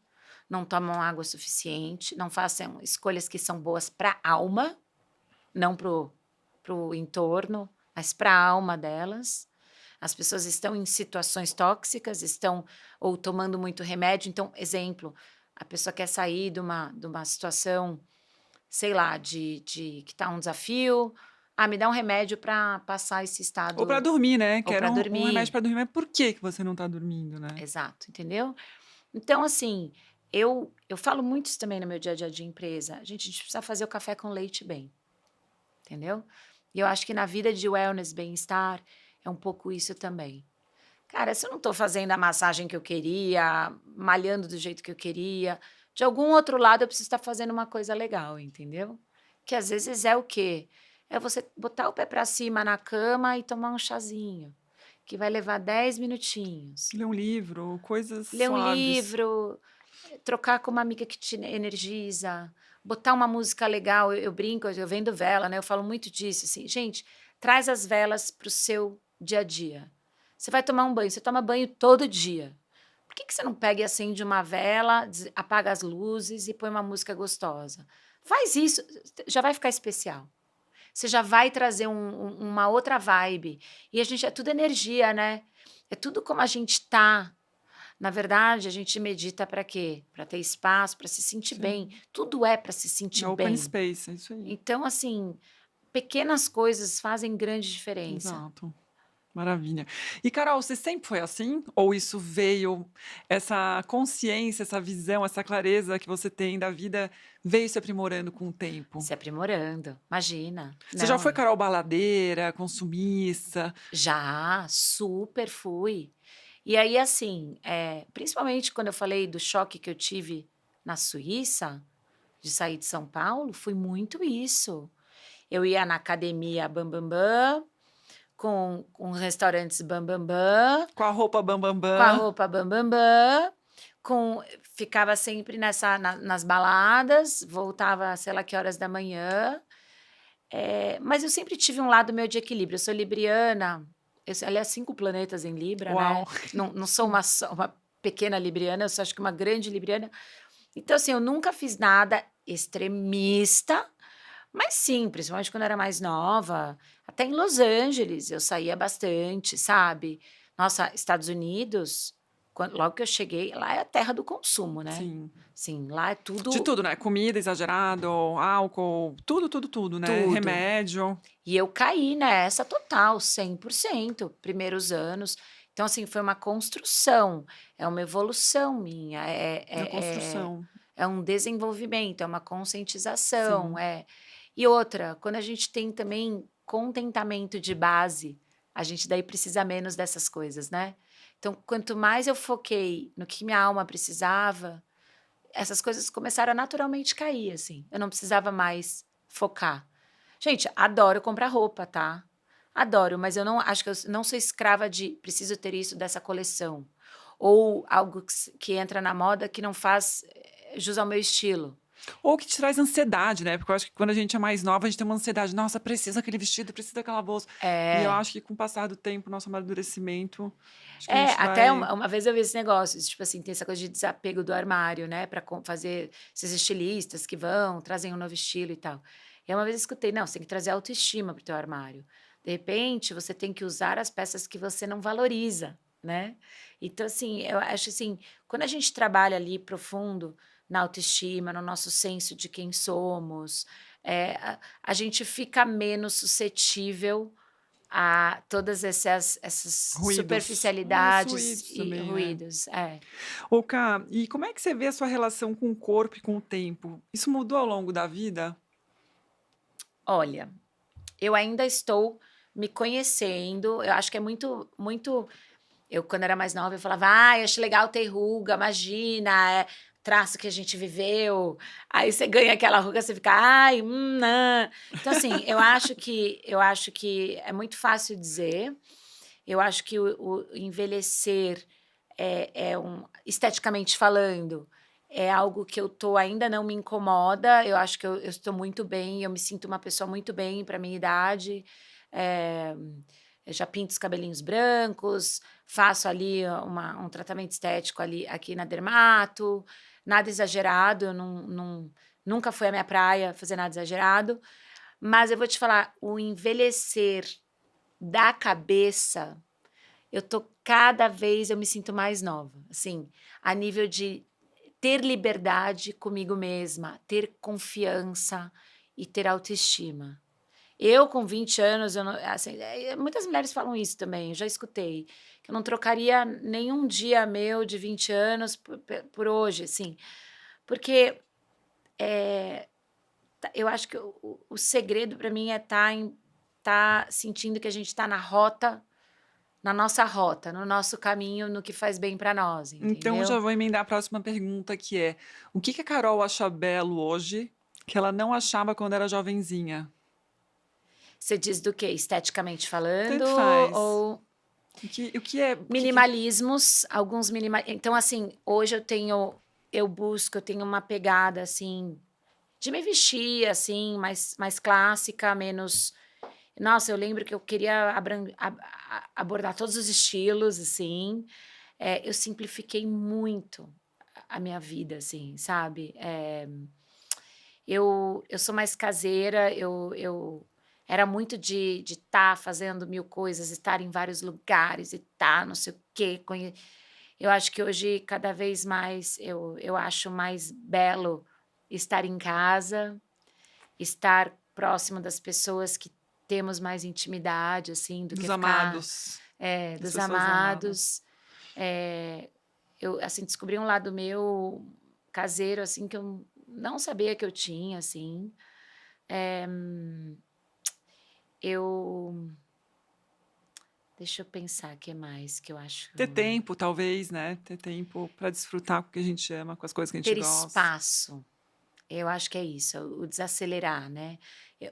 não tomam água suficiente, não façam escolhas que são boas para a alma, não para o entorno, mas para a alma delas. As pessoas estão em situações tóxicas, estão ou tomando muito remédio. Então, exemplo, a pessoa quer sair de uma situação, sei lá, de que está um desafio. Me dá um remédio para passar esse Ou pra estado dormir, né, ou para quero um remédio dormir. pra dormir, mas por que você não tá dormindo, né? Exato, entendeu? Então, assim, eu falo muito isso também no meu dia a dia de empresa. A gente precisa fazer o café com leite bem, entendeu? E eu acho que na vida de wellness, bem-estar, é um pouco isso também. Cara, se eu não estou fazendo a massagem que eu queria, malhando do jeito que eu queria, de algum outro lado eu preciso estar fazendo uma coisa legal, entendeu? Que às vezes é o quê? É você botar o pé para cima na cama e tomar um chazinho, que vai levar 10 minutinhos. Ler um livro, coisas Ler um suaves. livro, trocar com uma amiga que te energiza, botar uma música legal. Eu brinco, eu vendo vela, né? Eu falo muito disso, assim, gente, traz as velas para o seu dia a dia. Você vai tomar um banho, você toma banho todo dia. Por que você não pega e acende uma vela, apaga as luzes e põe uma música gostosa? Faz isso, já vai ficar especial. Você já vai trazer uma outra vibe. E a gente é tudo energia, né? É tudo como a gente tá. Na verdade, a gente medita para quê? Para ter espaço, para se sentir bem. Sim. Tudo é para se sentir É open bem. space, é isso aí. Então, assim, pequenas coisas fazem grande diferença. Exato. Maravilha. E Carol, você sempre foi assim? Ou isso veio essa consciência, essa visão, essa clareza que você tem da vida veio se aprimorando com o tempo? Se aprimorando, imagina. Você já Não, foi Carol baladeira, consumista? já, super fui. E aí, assim, principalmente quando eu falei do choque que eu tive na Suíça, de sair de São Paulo, foi muito isso. Eu ia na academia Bam com restaurantes Bam, Com a roupa com a bam-bam-bam? roupa Bam, com ficava sempre nas baladas, voltava sei lá que horas da manhã. Mas eu sempre tive um lado meu de equilíbrio. Eu sou libriana, aliás, 5 planetas em Libra, Uau! né. Não sou uma pequena libriana, eu sou acho que uma grande libriana. Então, assim, eu nunca fiz nada extremista, mas sim, principalmente quando eu era mais nova, até em Los Angeles eu saía bastante, sabe. Nossa, Estados Unidos, logo que eu cheguei, lá é a terra do consumo, né. Sim. Sim, lá é De tudo tudo, né, comida exagerado, álcool, tudo, tudo, tudo, né, tudo. remédio. E eu caí nessa total, 100%, primeiros anos. Então, assim, foi uma construção, é uma evolução minha, Na construção, é um desenvolvimento, é uma conscientização, sim. E outra, quando a gente tem também contentamento de base, a gente daí precisa menos dessas coisas, né. Então, quanto mais eu foquei no que minha alma precisava, essas coisas começaram a naturalmente cair, assim, eu não precisava mais focar. Gente, adoro comprar roupa, tá? Adoro, mas eu não acho que eu não sou escrava de preciso ter isso dessa coleção, ou algo que entra na moda que não faz jus ao meu estilo. Ou que te traz ansiedade, né, porque eu acho que quando a gente é mais nova, a gente tem uma ansiedade: "Nossa, preciso daquele vestido, preciso daquela bolsa". E eu É, acho que com o passar do tempo, nosso amadurecimento, acho que a gente até vai uma vez eu vi esse negócio, tipo assim, tem essa coisa de desapego do armário, né, para fazer esses estilistas que vão, trazem um novo estilo e tal. E uma vez eu escutei: "Não, você tem que trazer autoestima para o teu armário. De repente, você tem que usar as peças que você não valoriza", né. Então, assim, eu acho assim, quando a gente trabalha ali profundo na autoestima, no nosso senso de quem somos, a gente fica menos suscetível a todas essas ruídos. Os superficialidades ruídos e também, é. ruídos. É. Ô Cá, e como é que você vê a sua relação com o corpo e com o tempo? Isso mudou ao longo da vida? Olha, eu ainda estou me conhecendo, eu acho que é muito eu quando era mais nova eu falava: "Ai, acho legal ter ruga, imagina, traço que a gente viveu". Aí você ganha aquela ruga, você fica: "Ai, nã". Então assim, eu acho que é muito fácil dizer, eu acho que o envelhecer esteticamente falando, é algo que ainda não me incomoda, eu acho que eu estou muito bem, eu me sinto uma pessoa muito bem para minha idade, eh, eu já pinto os cabelinhos brancos, faço ali um tratamento estético ali aqui na dermato, nada exagerado, eu nunca foi a minha praia fazer nada exagerado, mas eu vou te falar, o envelhecer da cabeça, cada vez eu me sinto mais nova, assim, a nível de ter liberdade comigo mesma, ter confiança e ter autoestima. Eu com 20 anos, eu não assim, muitas mulheres falam isso também, eu já escutei, que eu não trocaria nenhum dia meu de 20 anos por hoje, assim, porque, eh, eu acho que o segredo para mim é estar sentindo que a gente está na nossa rota, no nosso caminho, no que faz bem para nós, Então já entendeu? vou emendar a próxima pergunta que é: o que que a Carol acha belo hoje, que ela não achava quando era jovenzinha? Você diz do quê? Esteticamente falando Tanto faz. ou O que é minimalismos, então, assim, hoje eu tenho uma pegada, assim, de me vestir, assim, mais clássica, menos nossa, eu lembro que eu queria abordar todos os estilos, assim, eu simplifiquei muito a minha vida, assim, sabe, eu sou mais caseira, eu era muito de estar fazendo 1000 coisas, estar em vários lugares e estar não sei o quê, eu acho que hoje cada vez mais eu acho mais belo estar em casa, estar próximo das pessoas temos mais intimidade, assim, do que Dos ficar amados, das dos pessoas amadas. amados. Eh, eu, assim, descobri um lado meu caseiro, assim, que eu não sabia que eu tinha, assim. Eh, eu deixa eu pensar, que mais que eu acho Ter tempo, talvez, né, ter tempo para desfrutar com o que a gente ama, com as coisas que a gente ter gosta. espaço. Eu acho que é isso, o desacelerar, né.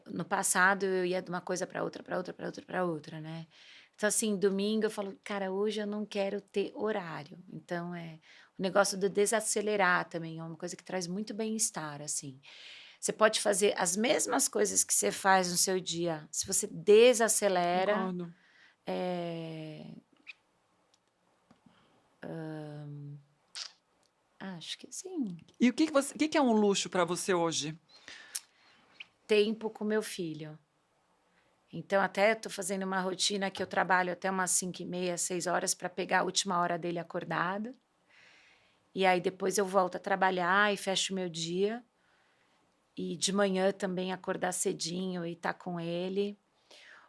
No passado eu ia de uma coisa para outra, para outra, para outra, para outra, né. Então, assim, domingo eu falo: "Cara, hoje eu não quero ter horário". Então, o negócio do desacelerar também é uma coisa que traz muito bem-estar, assim. Você pode fazer as mesmas coisas que você faz no seu dia, se você desacelera, Concordo. eh, acho que sim. E o que que é um luxo para você hoje? Tempo com meu filho. Então até estou fazendo uma rotina que eu trabalho até umas 5h30, 6 horas para pegar a última hora dele acordado, e aí depois eu volto a trabalhar e fecho o meu dia, e de manhã também acordar cedinho e estar com ele,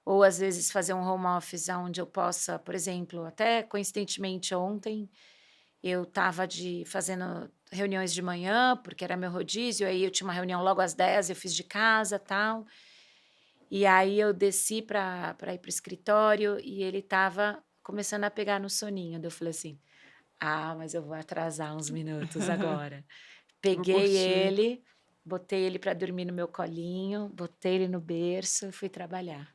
ou às vezes fazer um home office aonde eu possa, por exemplo, até coincidentemente ontem, eu estava fazendo reuniões de manhã, porque era meu rodízio, aí eu tinha uma reunião logo às 10, eu fiz de casa, tal. E aí eu desci para ir para o escritório e ele estava começando a pegar no soninho, daí eu falei assim: "Ah, mas eu vou atrasar uns minutos agora". Vou Peguei curtir. ele, botei ele para dormir no meu colinho, botei ele no berço e fui trabalhar.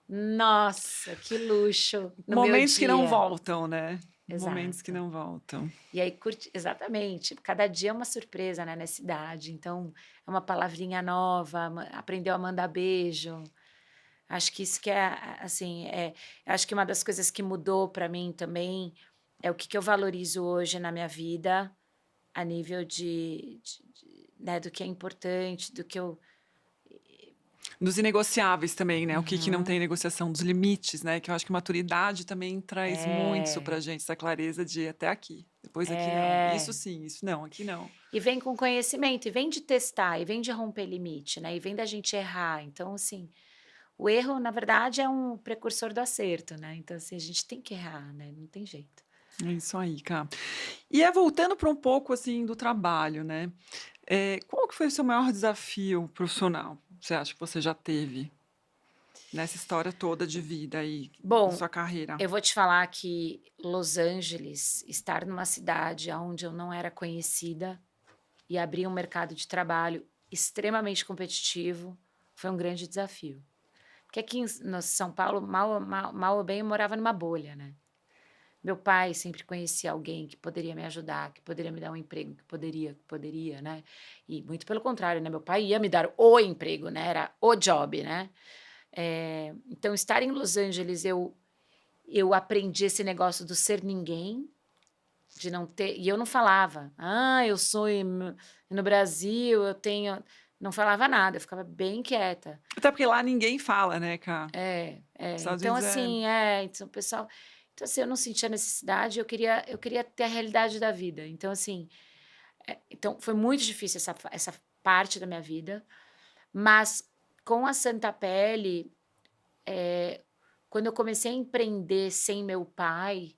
Nossa, que luxo no meu Momentos que não dia. voltam, né, momentos que Exato. não voltam. E aí curti exatamente, cada dia é uma surpresa, né, nessa idade, então é uma palavrinha nova, aprendeu a mandar beijo. Acho que isso que é, assim, acho que uma das coisas que mudou para mim também é o que que eu valorizo hoje na minha vida, a nível né, do que é importante, do que eu Dos inegociáveis também, né, o que que não uhum. tem negociação, dos limites, né, que eu acho que maturidade também traz muito isso É, pra gente, essa clareza de até aqui, depois aqui não. Isso é. sim, isso não, aqui não. E vem com conhecimento, e vem de testar, e vem de romper limite, né, e vem da gente errar. Então, assim, o erro, na verdade, é um precursor do acerto, né, então, assim, a gente tem que errar, né, não tem jeito. É isso aí, cá. E voltando para um pouco, assim, do trabalho, né, qual que foi o seu maior desafio profissional, você acha que você já teve, nessa história toda de vida aí, na Bom, sua carreira? eu vou te falar que Los Angeles, estar numa cidade aonde eu não era conhecida e abrir um mercado de trabalho extremamente competitivo, foi um grande desafio. Porque aqui no São Paulo, mal ou bem, eu morava numa bolha, né. Meu pai sempre conhecia alguém que poderia me ajudar, que poderia me dar um emprego, que poderia, né. E muito pelo contrário, né, meu pai ia me dar o emprego, né, era o job, né. Então estar em Los Angeles, eu aprendi esse negócio do ser ninguém, de não ter, e eu não falava: "Ah, eu sou no Brasil, eu tenho", não falava nada, eu ficava bem quieta. Até porque lá ninguém fala, né, cá. Estados Então Unidos é assim, então o pessoal, então assim, eu não sentia necessidade, eu queria ter a realidade da vida. Então assim, então foi muito difícil essa parte da minha vida, mas com a Santa Pele, quando eu comecei a empreender sem meu pai,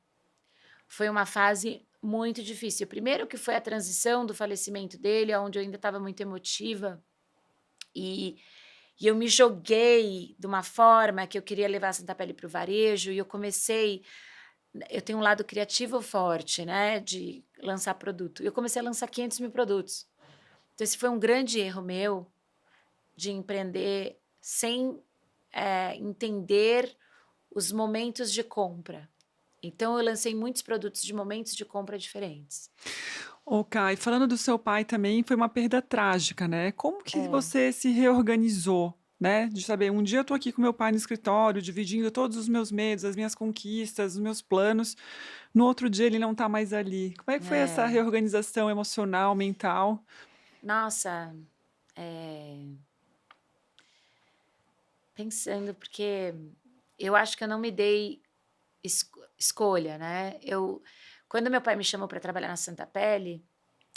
foi uma fase muito difícil. Primeiro que foi a transição do falecimento dele, aonde eu ainda estava muito emotiva, e eu me joguei de uma forma que eu queria levar a Santa Pele para o varejo, e eu tenho um lado criativo forte, né, de lançar produto. Eu comecei a lançar 500.000 produtos. Então esse foi um grande erro meu, de empreender sem, entender os momentos de compra. Então eu lancei muitos produtos de momentos de compra diferentes. Ô, Kai, falando do seu pai também, foi uma perda trágica, né. Como que É. você se reorganizou, né, de saber: "Um dia eu tô aqui com meu pai no escritório, dividindo todos os meus medos, as minhas conquistas, os meus planos, no outro dia ele não tá mais ali". Como é que foi essa É. reorganização emocional, mental? Nossa, eh, pensando, porque eu acho que eu não me dei escolha, né. Quando meu pai me chamou para trabalhar na Santa Pele,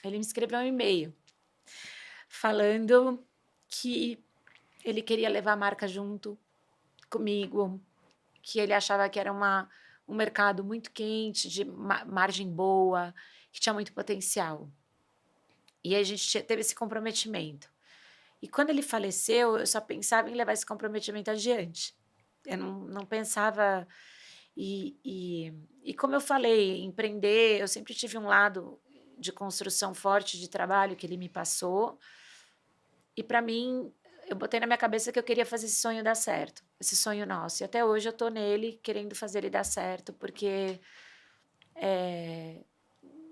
ele me escreveu um e-mail falando que ele queria levar a marca junto, comigo que ele achava que era um mercado muito quente, de margem boa, que tinha muito potencial. E a gente teve esse comprometimento. E quando ele faleceu, eu só pensava em levar esse comprometimento adiante. Eu não pensava. E como eu falei, empreender, eu sempre tive um lado de construção forte de trabalho que ele me passou. E para mim, eu botei na minha cabeça que eu queria fazer esse sonho dar certo, esse sonho nosso. E até hoje eu tô nele, querendo fazer ele dar certo, porque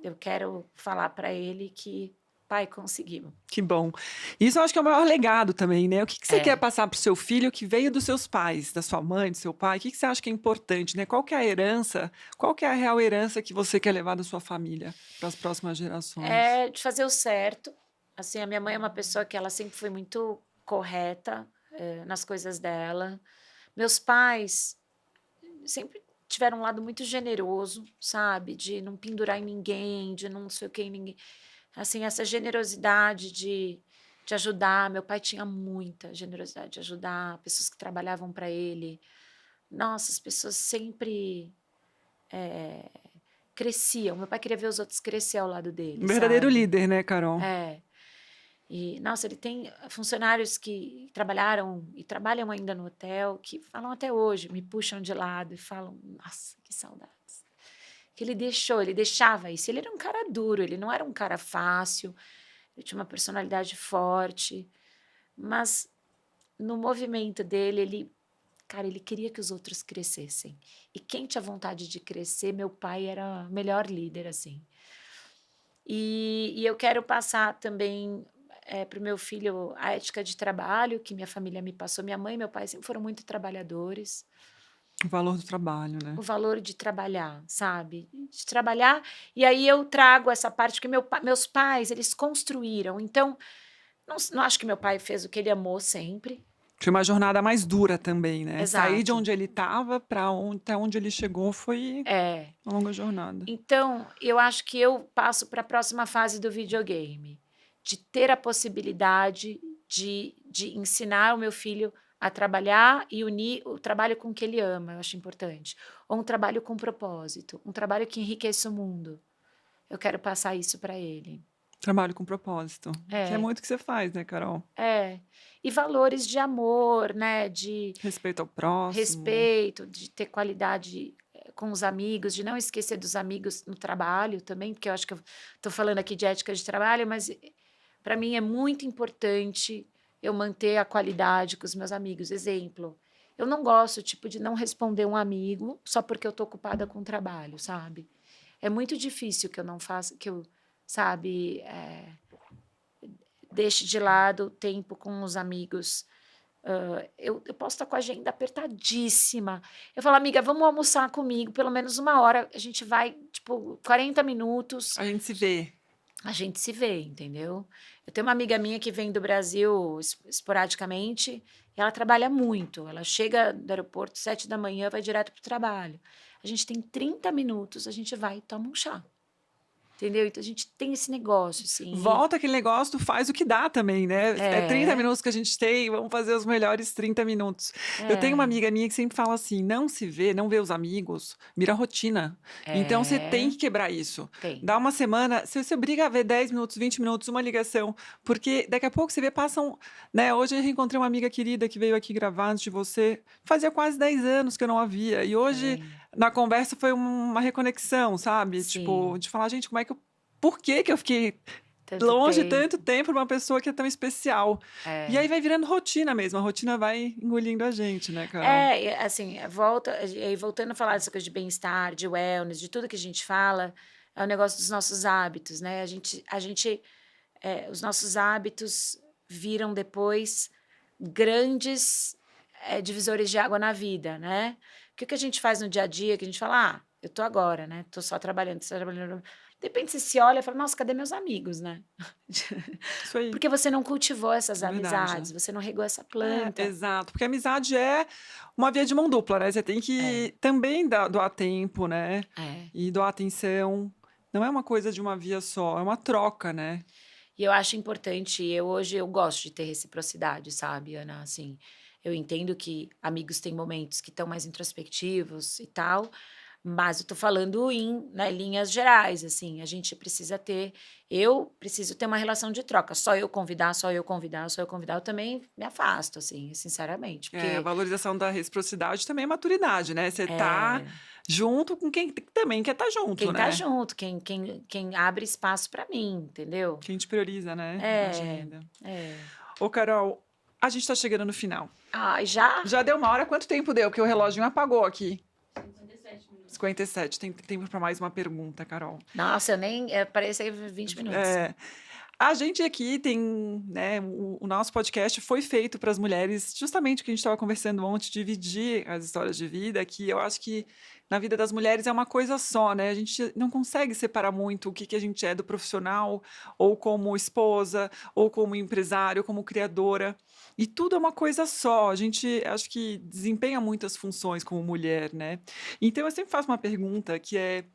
eu quero falar para ele que, pai, conseguimos. Que bom. Isso eu acho que é o maior legado também, né? O que você quer É, passar para o seu filho que veio dos seus pais, da sua mãe, do seu pai? O que você acha que é importante, né? Qual que é a herança? Qual que é a real herança que você quer levar da sua família para as próximas gerações? é de fazer o certo. Assim, a minha mãe é uma pessoa que ela sempre foi muito correta, nas coisas dela. Meus pais sempre tiveram um lado muito generoso, sabe? De não pendurar em ninguém, de não sei o que em ninguém. Assim, essa generosidade de ajudar. Meu pai tinha muita generosidade de ajudar pessoas que trabalhavam para ele. Nossa, as pessoas sempre cresciam. Meu pai queria ver os outros crescer ao lado Um dele, verdadeiro sabe? líder, né, Carol? É. E, nossa, ele tem funcionários que trabalharam e trabalham ainda no hotel, que falam até hoje, me puxam de lado e falam: nossa, que saudades. Que ele deixava isso. Ele era um cara duro, ele não era um cara fácil, ele tinha uma personalidade forte, mas no movimento dele, cara, ele queria que os outros crescessem. E quem tinha vontade de crescer, meu pai era o melhor líder, assim. E eu quero passar também para o meu filho a ética de trabalho que minha família me passou. Minha mãe e meu pai sempre foram muito trabalhadores. O valor do trabalho, né? O valor de trabalhar, sabe? De trabalhar. E aí eu trago essa parte que meus pais, eles construíram. Então, não acho que meu pai fez o que ele amou sempre. Foi uma jornada mais dura também, né? Sair de Exato. onde ele estava para até onde ele chegou foi É. uma longa jornada. Então, eu acho que eu passo para a próxima fase do videogame, de ter a possibilidade de ensinar o meu filho a trabalhar e unir o trabalho com o que ele ama, eu acho importante. Ou um trabalho com propósito, um trabalho que enriqueça o mundo. Eu quero passar isso para ele. Trabalho com propósito, que é É, muito o que você faz, né, Carol? é. E valores de amor, né, de Respeito ao próximo. respeito, de ter qualidade, com os amigos, de não esquecer dos amigos no trabalho também, porque eu acho que eu estou falando aqui de ética de trabalho, mas para mim é muito importante eu manter a qualidade com os meus amigos. Exemplo, eu não gosto, tipo, de não responder um amigo só porque eu estou ocupada com o trabalho, sabe? É muito difícil que eu não faça, que eu, sabe, deixe de lado o tempo com os amigos. Eu posso estar com a agenda apertadíssima. Eu falo: "Amiga, vamos almoçar comigo, pelo menos 1 hora, a gente vai, tipo, 40 minutos, A gente se vê. a gente se vê", entendeu. Eu tenho uma amiga minha que vem do Brasil esporadicamente, e ela trabalha muito, ela chega do aeroporto 7 da manhã, vai direto para o trabalho. A gente tem 30 minutos, a gente vai e toma um chá, entendeu. Então a gente tem esse negócio, assim, Volta aquele negócio do faz o que dá também, né? É 30 é, minutos que a gente tem, vamos fazer os melhores 30 minutos. Eu tenho uma é, amiga minha que sempre fala assim: não se vê, não vê os amigos, vira rotina. Então você tem é, que quebrar isso. tem. Dá uma semana, você obriga a ver 10 minutos, 20 minutos, uma ligação, porque daqui a pouco você vê, passam. Né? Hoje eu reencontrei uma amiga querida que veio aqui gravar antes de você. Fazia quase 10 anos que eu não a via. E Tá hoje, vendo? na conversa, foi uma reconexão, sabe? Tipo, Sim, de falar, gente, como é que eu. Por que eu fiquei tanto longe tanto tempo. tempo de uma pessoa que é tão especial. E aí É. vai virando rotina mesmo, a rotina vai engolindo a gente, né, Carol? É, e assim, voltando a falar dessa coisa de bem-estar, de wellness, de tudo que a gente fala, é o negócio dos nossos hábitos, né, os nossos hábitos viram depois grandes, divisores de água na vida, né. Porque o que a gente faz no dia a dia, que a gente fala: "Ah, eu tô agora, né, tô só trabalhando, tô só trabalhando", de repente você se olha e fala: "Nossa, cadê meus amigos, né?" Isso aí, Porque você não cultivou essas é verdade. amizades, você não regou essa É, planta. exato, porque a amizade é uma via de mão dupla, né, você tem É, que também doar tempo, né, é. e doar atenção. Não é uma coisa de uma via só, é uma troca, né. E eu acho importante, hoje eu gosto de ter reciprocidade, sabe, Ana, assim, Eu entendo que amigos têm momentos que estão mais introspectivos e tal, mas eu tô falando né, linhas gerais, assim, a gente precisa ter eu preciso ter uma relação de troca, só eu convidar, só eu convidar, só eu convidar, eu também me afasto, assim, sinceramente, É, a porque valorização da reciprocidade também é maturidade, né, você tá é, junto com quem também quer estar junto, quem tá né, junto, quem abre espaço pra mim, entendeu? quem te prioriza, né, na É, agenda. é. Ô Carol, a gente tá chegando no final. Ai, já? Já deu 1 hora, quanto tempo deu? Porque o reloginho apagou aqui. 57, tem tempo para mais uma pergunta, Carol. Nossa, eu nem parece 20 minutos. É, a gente aqui tem, né, o nosso podcast foi feito para as mulheres, justamente o que a gente estava conversando ontem, dividir as histórias de vida, que eu acho que na vida das mulheres é uma coisa só, né? A gente não consegue separar muito o que, que a gente é do profissional, ou como esposa, ou como empresário, ou como criadora. E tudo é uma coisa só. A gente acho que desempenha muitas funções como mulher, né? Então eu sempre faço uma pergunta que é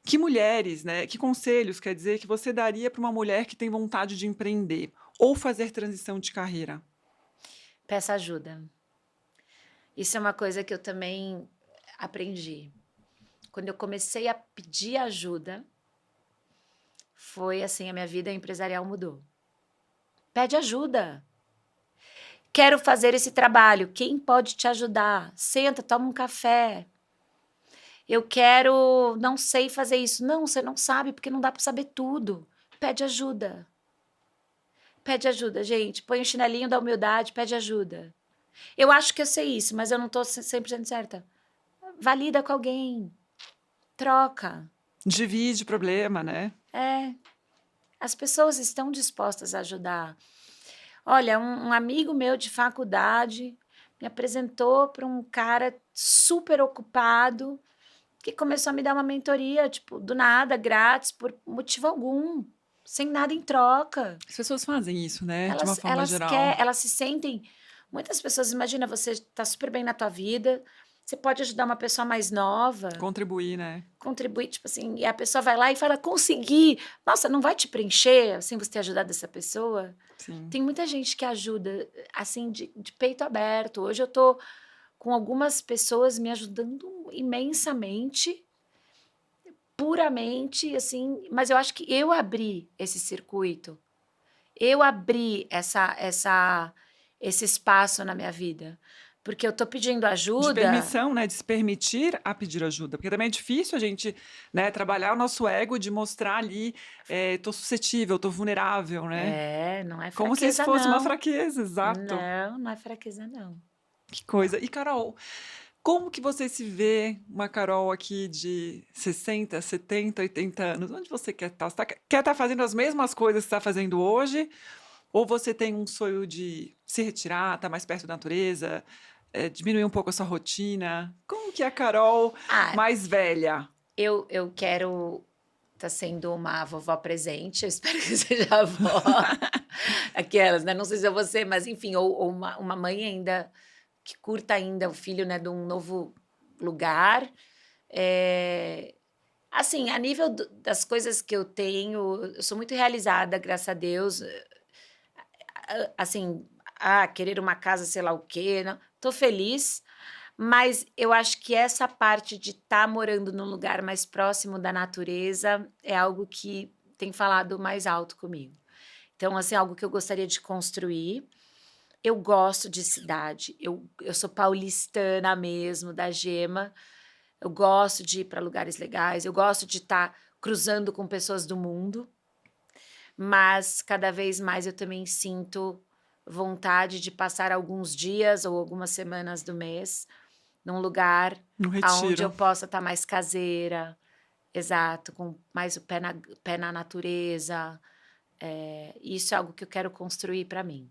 que mulheres, né, que conselhos, quer dizer, que você daria para uma mulher que tem vontade de empreender ou fazer transição de carreira? Peça ajuda. Isso é uma coisa que eu também aprendi. Quando eu comecei a pedir ajuda, foi assim, a minha vida empresarial mudou. Pede ajuda. Quero fazer esse trabalho. Quem pode te ajudar? Senta, toma um café. Eu quero, não sei fazer isso. Não, você não sabe porque não dá para saber tudo. Pede ajuda. Pede ajuda, gente. Põe o chinelinho da humildade, pede ajuda. Eu acho que eu sei isso, mas eu não estou 100% certa. Valida com alguém. Troca. Divide problema, né? É. As pessoas estão dispostas a ajudar. Olha, um amigo meu de faculdade me apresentou para um cara super ocupado que começou a me dar uma mentoria, tipo, do nada, grátis, por motivo algum, sem nada em troca. As pessoas fazem isso, né, de uma forma Elas se sentem muitas pessoas imagina, você está super bem na tua vida, você pode ajudar uma pessoa mais nova, contribuir, né? contribuir, tipo assim, e a pessoa vai lá e fala: "Consegui". Nossa, não vai te preencher, assim, você ter ajudado essa pessoa? Sim. Tem muita gente que ajuda, assim, de peito aberto. Hoje eu tô com algumas pessoas me ajudando imensamente, puramente, assim, mas eu acho que eu abri esse circuito. Eu abri esse espaço na minha vida, porque eu tô pedindo De ajuda permissão, né, de se permitir a pedir ajuda, porque também é difícil a gente, né, trabalhar o nosso ego de mostrar ali, tô suscetível, tô vulnerável, né? não é Como se isso fraqueza fosse uma não. fraqueza, exato. Não, não é fraqueza não. Que coisa. E Carol, como que você se vê, uma Carol aqui de 60, 70, 80 anos? Onde você quer estar? Você quer estar fazendo as mesmas coisas que está fazendo hoje? Ou você tem um sonho de se retirar, estar mais perto da natureza, diminuir um pouco a sua rotina? Como que é a Carol Ah, mais velha? eu quero tá sendo uma vovó presente, eu espero que seja avó, aquelas, né, não sei se eu vou ser, mas enfim, ou uma mãe ainda que curta ainda o filho, né, de um novo lugar. Assim, a nível das coisas que eu tenho, eu sou muito realizada, graças a Deus. Assim, querer uma casa, sei lá o quê, não, tô feliz, mas eu acho que essa parte de estar morando num lugar mais próximo da natureza é algo que tem falado mais alto comigo. Então, assim, algo que eu gostaria de construir. Eu gosto de cidade, eu sou paulistana mesmo, da gema, eu gosto de ir para lugares legais, eu gosto de estar cruzando com pessoas do mundo, mas cada vez mais eu também sinto vontade de passar alguns dias ou algumas semanas do mês num lugar No aonde eu retiro. possa estar mais caseira, exato, com mais o pé na natureza. Isso é algo que eu quero construir para mim.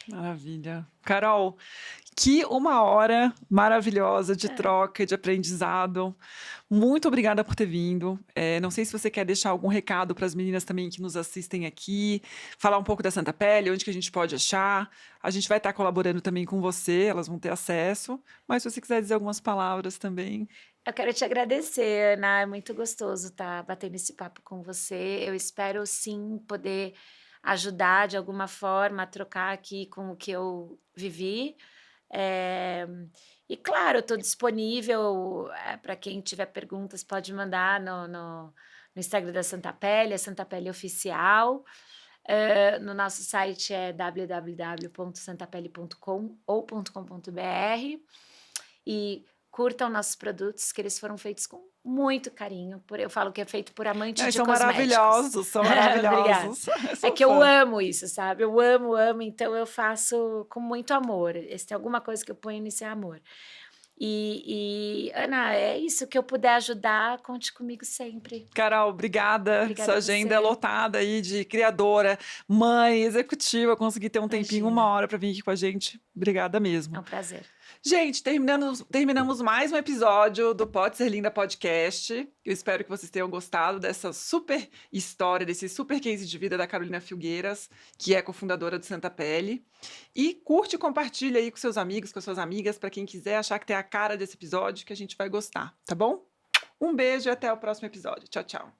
Maravilha. Carol, que 1 hora maravilhosa de É. troca, de aprendizado. Muito obrigada por ter vindo. Não sei se você quer deixar algum recado para as meninas também que nos assistem aqui, falar um pouco da Santa Pele, onde que a gente pode achar. A gente vai estar colaborando também com você, elas vão ter acesso. Mas se você quiser dizer algumas palavras também. Eu quero te agradecer, Ana, é muito gostoso estar batendo esse papo com você. Eu espero sim poder ajudar de alguma forma a trocar aqui com o que eu vivi. E claro, eu estou disponível, para quem tiver perguntas pode mandar no Instagram da Santa Pele, é Santa Pele Oficial. No nosso site é www.santapele.com ou .com.br. E curtam nossos produtos, que eles foram feitos com muito carinho. Eu falo que é feito por amantes Ai, de cosméticos. são Obrigada. maravilhosos. Eu É sou que eu fã. amo isso, sabe? Eu amo, amo, então eu faço com muito amor. Se tem alguma coisa que eu ponho nisso é amor. Ana, é isso, que eu puder ajudar, conte comigo sempre. Carol, obrigada. Obrigada Sua a agenda é você. lotada aí de criadora, mãe, executiva. Consegui ter um tempinho, uma Imagina, hora para vir aqui com a gente. Obrigada é mesmo. um prazer. Gente, terminamos mais um episódio do Pode Ser Linda Podcast. Eu espero que vocês tenham gostado dessa super história, desse super case de vida da Carolina Filgueiras, que é cofundadora do Santa Pele. E curte e compartilha aí com seus amigos, com suas amigas, para quem quiser achar que tem a cara desse episódio, que a gente vai gostar, tá bom? Um beijo e até o próximo episódio. Tchau, tchau.